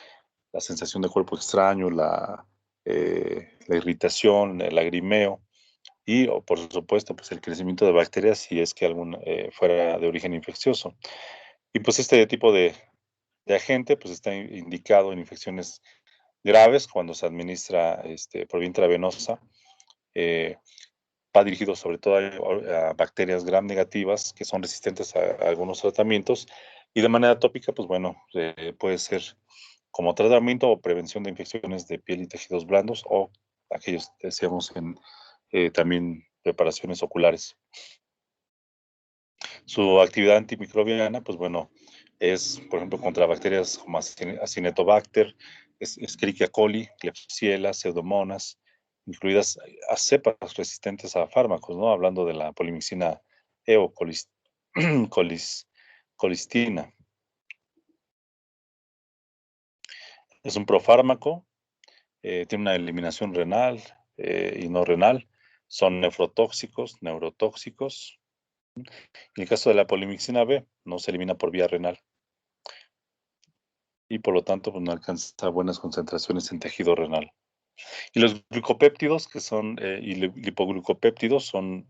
la sensación de cuerpo extraño, la irritación, el lagrimeo y, por supuesto, pues el crecimiento de bacterias si es que algún fuera de origen infeccioso. Y pues este tipo de agente pues está indicado en infecciones graves cuando se administra por vía intravenosa. Va dirigido sobre todo a bacterias gram negativas que son resistentes a algunos tratamientos, y de manera tópica, pues bueno, puede ser como tratamiento o prevención de infecciones de piel y tejidos blandos, o aquellos que decíamos en también preparaciones oculares. Su actividad antimicrobiana, pues bueno, es, por ejemplo, contra bacterias como Acinetobacter, Escherichia coli, Klebsiella, Pseudomonas, incluidas a cepas resistentes a fármacos, ¿no? Hablando de la polimicina E o colistina. Es un profármaco, tiene una eliminación renal y no renal, son nefrotóxicos, neurotóxicos. En el caso de la polimicina B, no se elimina por vía renal y por lo tanto pues, no alcanza buenas concentraciones en tejido renal. Y los glucopéptidos, que son lipoglucopéptidos, son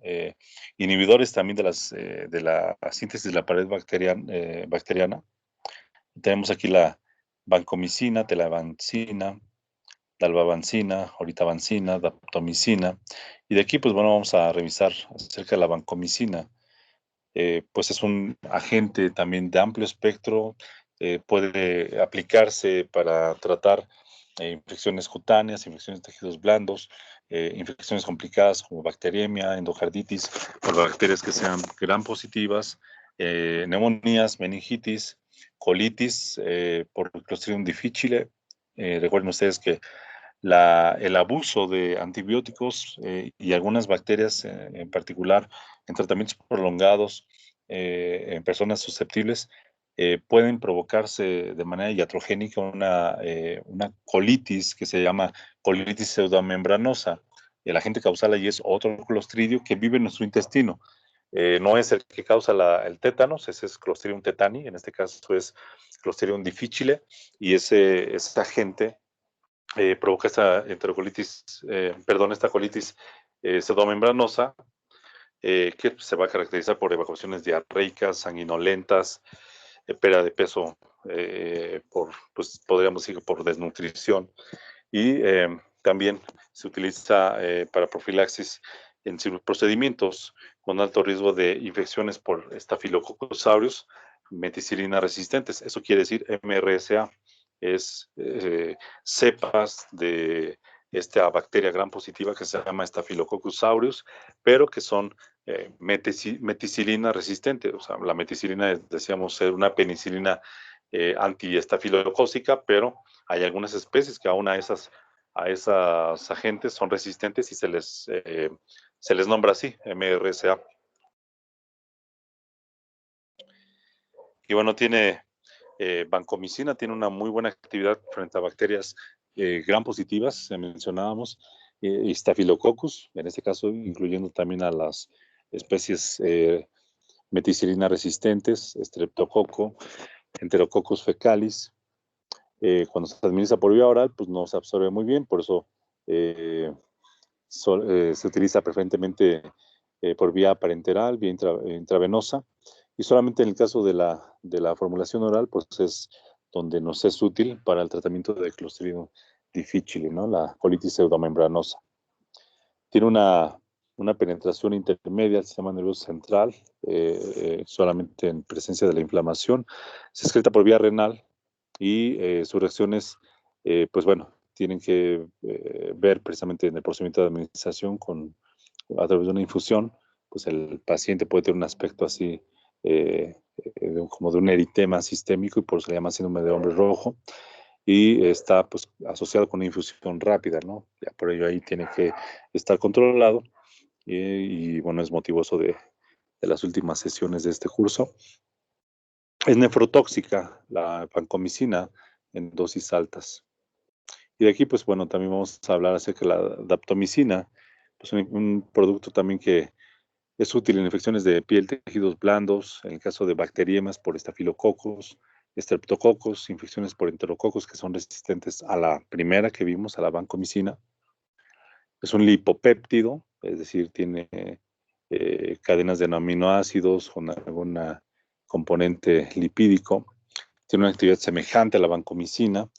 inhibidores también de la síntesis de la pared bacteriana. Tenemos aquí la vancomicina, telavancina, dalbavancina, oritabancina, daptomicina. Y de aquí, pues bueno, vamos a revisar acerca de la vancomicina. Pues es un agente también de amplio espectro, puede aplicarse para tratar infecciones cutáneas, infecciones de tejidos blandos, infecciones complicadas como bacteriemia, endocarditis, por bacterias que sean gram positivas, neumonías, meningitis, colitis, por Clostridium difficile. Recuerden ustedes que el abuso de antibióticos y algunas bacterias en particular en tratamientos prolongados en personas susceptibles pueden provocarse de manera iatrogénica una colitis que se llama colitis pseudomembranosa. El agente causal allí es otro clostridio que vive en nuestro intestino. No es el que causa el tétanos, ese es Clostridium tetani, en este caso es Clostridium difficile, y ese agente provoca esta esta colitis pseudomembranosa, que se va a caracterizar por evacuaciones diarreicas, sanguinolentas, pérdida de peso, pues podríamos decir por desnutrición, y también se utiliza para profilaxis en procedimientos con alto riesgo de infecciones por Staphylococcus aureus meticilina resistentes. Eso quiere decir MRSA. Es cepas de esta bacteria gram positiva que se llama Staphylococcus aureus, pero que son meticilina resistente. O sea, la meticilina decíamos ser una penicilina antiestafilocócica, pero hay algunas especies que aún a esas agentes son resistentes y se les nombra así, MRSA. Y bueno, vancomicina tiene una muy buena actividad frente a bacterias gram positivas, mencionábamos, Staphylococcus, en este caso incluyendo también a las especies meticilina resistentes, Streptococo, Enterococcus fecalis. Cuando se administra por vía oral, pues no se absorbe muy bien, por eso se utiliza preferentemente por vía parenteral, vía intravenosa, y solamente en el caso de la formulación oral, pues es donde nos es útil para el tratamiento de Clostridium difficile, ¿no? La colitis pseudomembranosa. Tiene una penetración intermedia al sistema nervioso central, solamente en presencia de la inflamación. Se excreta por vía renal y sus reacciones, pues bueno, tienen que ver precisamente en el procedimiento de administración a través de una infusión pues el paciente puede tener un aspecto así, como de un eritema sistémico, y por eso se llama síndrome de hombre rojo, y está pues asociado con una infusión rápida, ¿no? Ya por ello ahí tiene que estar controlado, y bueno, es motivoso de las últimas sesiones de este curso. Es nefrotóxica la vancomicina en dosis altas. Y de aquí, pues bueno, también vamos a hablar acerca de la daptomicina, pues un producto también que es útil en infecciones de piel, tejidos blandos, en el caso de bacteriemas por estafilococos, estreptococos, infecciones por enterococos que son resistentes a la primera que vimos, a la vancomicina. Es un lipopéptido, es decir, tiene cadenas de aminoácidos con alguna componente lipídico. Tiene una actividad semejante a la vancomicina.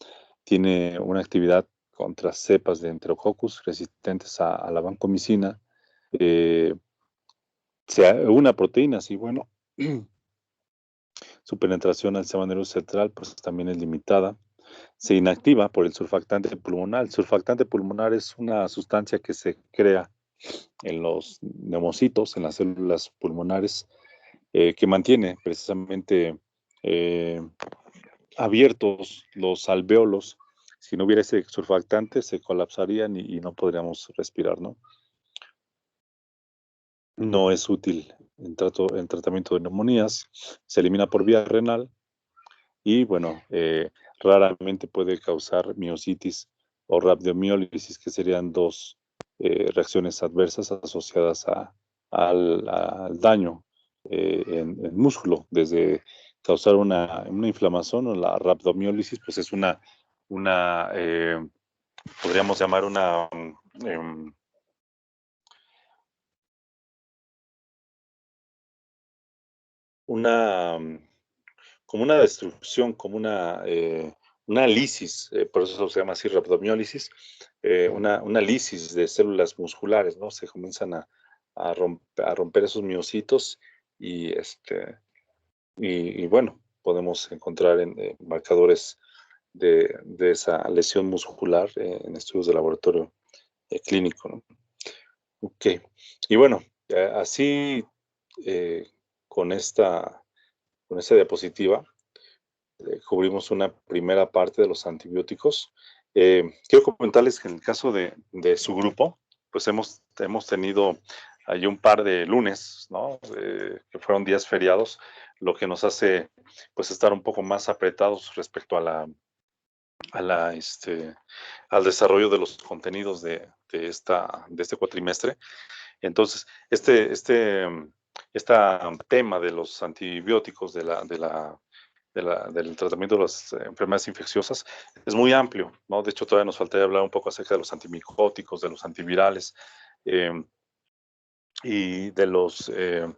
Tiene una actividad contra cepas de enterococcus resistentes a la vancomicina. Una proteína, sí, bueno, su penetración al sistema nervioso central pues también es limitada. Se inactiva por el surfactante pulmonar. El surfactante pulmonar es una sustancia que se crea en los neumocitos, en las células pulmonares, que mantiene precisamente abiertos los alvéolos. Si no hubiera ese surfactante, se colapsarían y no podríamos respirar, ¿no? No es útil en tratamiento de neumonías. Se elimina por vía renal y, bueno, raramente puede causar miositis o rhabdomiólisis, que serían dos reacciones adversas asociadas al daño en músculo, desde causar una inflamación, o la rhabdomiólisis, pues es podríamos llamar una como una destrucción, como una lisis, por eso se llama así rhabdomiólisis, una lisis de células musculares, ¿no? Se comienzan a romper esos miocitos, y, bueno, podemos encontrar en marcadores de esa lesión muscular en estudios de laboratorio clínico, ¿no? Ok, y bueno, así eh, con con esta diapositiva cubrimos una primera parte de los antibióticos. Quiero comentarles que en el caso de su grupo, pues hemos tenido ahí un par de lunes, ¿no? Que fueron días feriados, lo que nos hace pues estar un poco más apretados respecto al desarrollo de los contenidos de este cuatrimestre. Entonces, este tema de los antibióticos, del tratamiento de las enfermedades infecciosas es muy amplio, ¿no? De hecho, todavía nos faltaría hablar un poco acerca de los antimicóticos, de los antivirales, eh, y de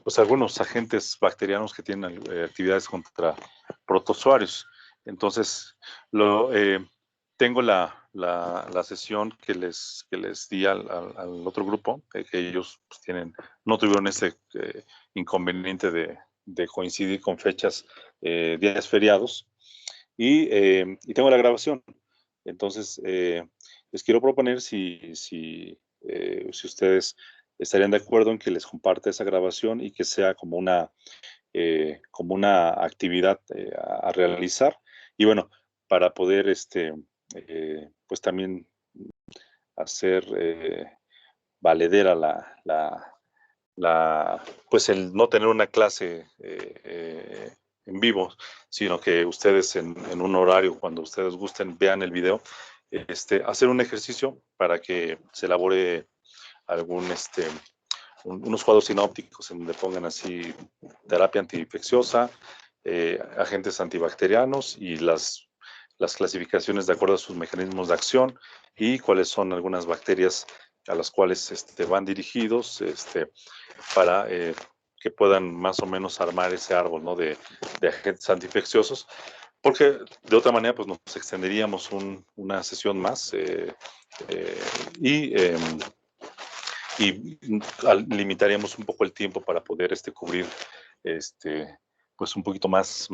pues algunos agentes bacterianos que tienen actividades contra protozoarios. Entonces, tengo la sesión que les di al otro grupo, que ellos pues, no tuvieron ese inconveniente de coincidir con fechas, días feriados, y tengo la grabación. Entonces, les quiero proponer si ustedes estarían de acuerdo en que les comparte esa grabación y que sea como una actividad a realizar. Y bueno, para poder pues también hacer valedera pues el no tener una clase en vivo, sino que ustedes en un horario, cuando ustedes gusten, vean el video, hacer un ejercicio para que se elabore unos cuadros sinópticos en donde pongan así terapia antiinfecciosa, agentes antibacterianos y las clasificaciones de acuerdo a sus mecanismos de acción, y cuáles son algunas bacterias a las cuales van dirigidos, para que puedan más o menos armar ese árbol, ¿no? de agentes antiinfecciosos, porque de otra manera pues nos extenderíamos una sesión más, y limitaríamos un poco el tiempo para poder cubrir pues un poquito más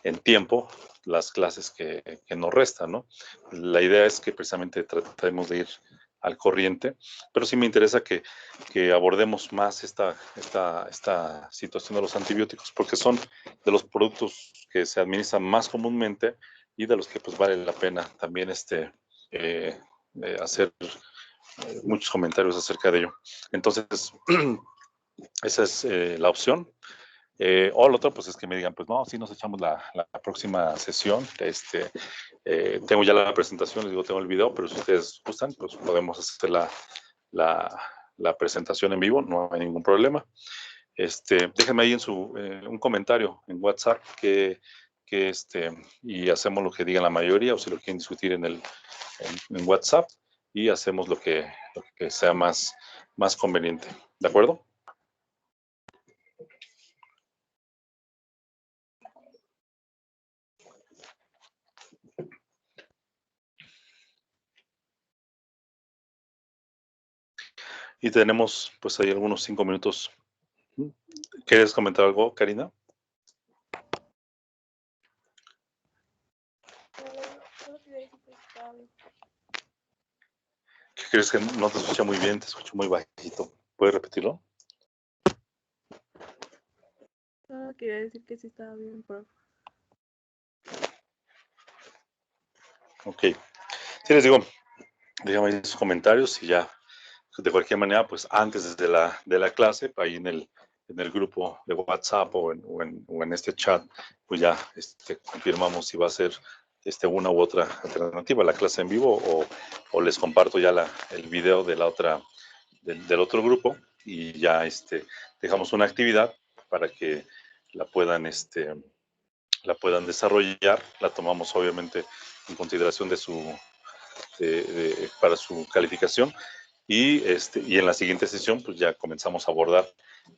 en tiempo las clases que nos restan, ¿no? La idea es que precisamente tratemos de ir al corriente, pero sí me interesa que abordemos más esta situación de los antibióticos, porque son de los productos que se administran más comúnmente y de los que pues vale la pena también hacer muchos comentarios acerca de ello. Entonces, esa es la opción. O lo otro, pues es que me digan, pues no, sí nos echamos la próxima sesión. Tengo ya la presentación, les digo, tengo el video, pero si ustedes gustan, pues podemos hacer la presentación en vivo, no hay ningún problema. Déjenme ahí en un comentario en WhatsApp y hacemos lo que diga la mayoría, o si lo quieren discutir en WhatsApp, y hacemos lo que sea más conveniente. ¿De acuerdo? Y tenemos pues ahí algunos 5 minutos. ¿Quieres comentar algo, Karina? ¿Qué crees que no te escucha muy bien? Te escucho muy bajito. ¿Puedes repetirlo? No, quería decir que sí estaba bien, profe. Ok. Sí, les digo, déjame ahí sus comentarios y ya, de cualquier manera, pues antes de la clase, ahí en el grupo de WhatsApp o en este chat, pues ya confirmamos si va a ser una u otra alternativa, la clase en vivo, o les comparto ya el video de del otro grupo, y ya dejamos una actividad para que la puedan desarrollar. La tomamos obviamente en consideración para su calificación, y en la siguiente sesión pues ya comenzamos a abordar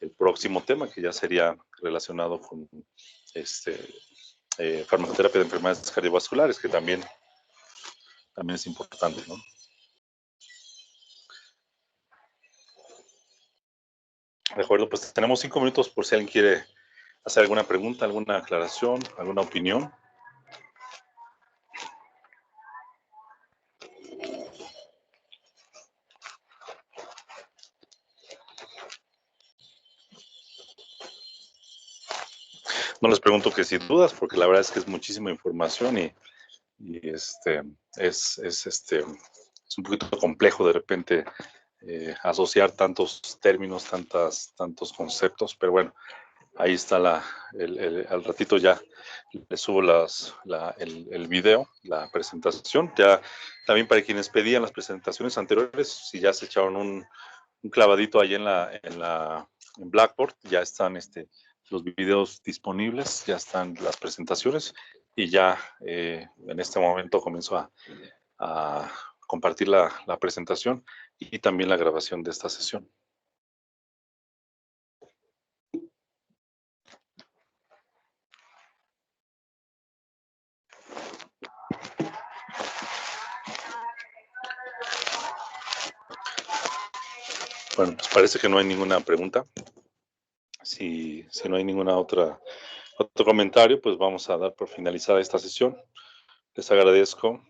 el próximo tema, que ya sería relacionado con farmacoterapia de enfermedades cardiovasculares, que también es importante, ¿no? De acuerdo, pues tenemos 5 minutos por si alguien quiere hacer alguna pregunta, alguna aclaración, alguna opinión. No les pregunto que si dudas, porque la verdad es que es muchísima información y es un poquito complejo de repente asociar tantos términos, tantos conceptos, pero bueno, ahí está al ratito ya les subo el video, la presentación. Ya también para quienes pedían las presentaciones anteriores, si ya se echaron un clavadito ahí en Blackboard, ya están los videos disponibles, ya están las presentaciones, y ya en este momento comienzo a compartir la presentación y también la grabación de esta sesión. Bueno, pues parece que no hay ninguna pregunta. Si no hay ninguna otro comentario, pues vamos a dar por finalizada esta sesión. Les agradezco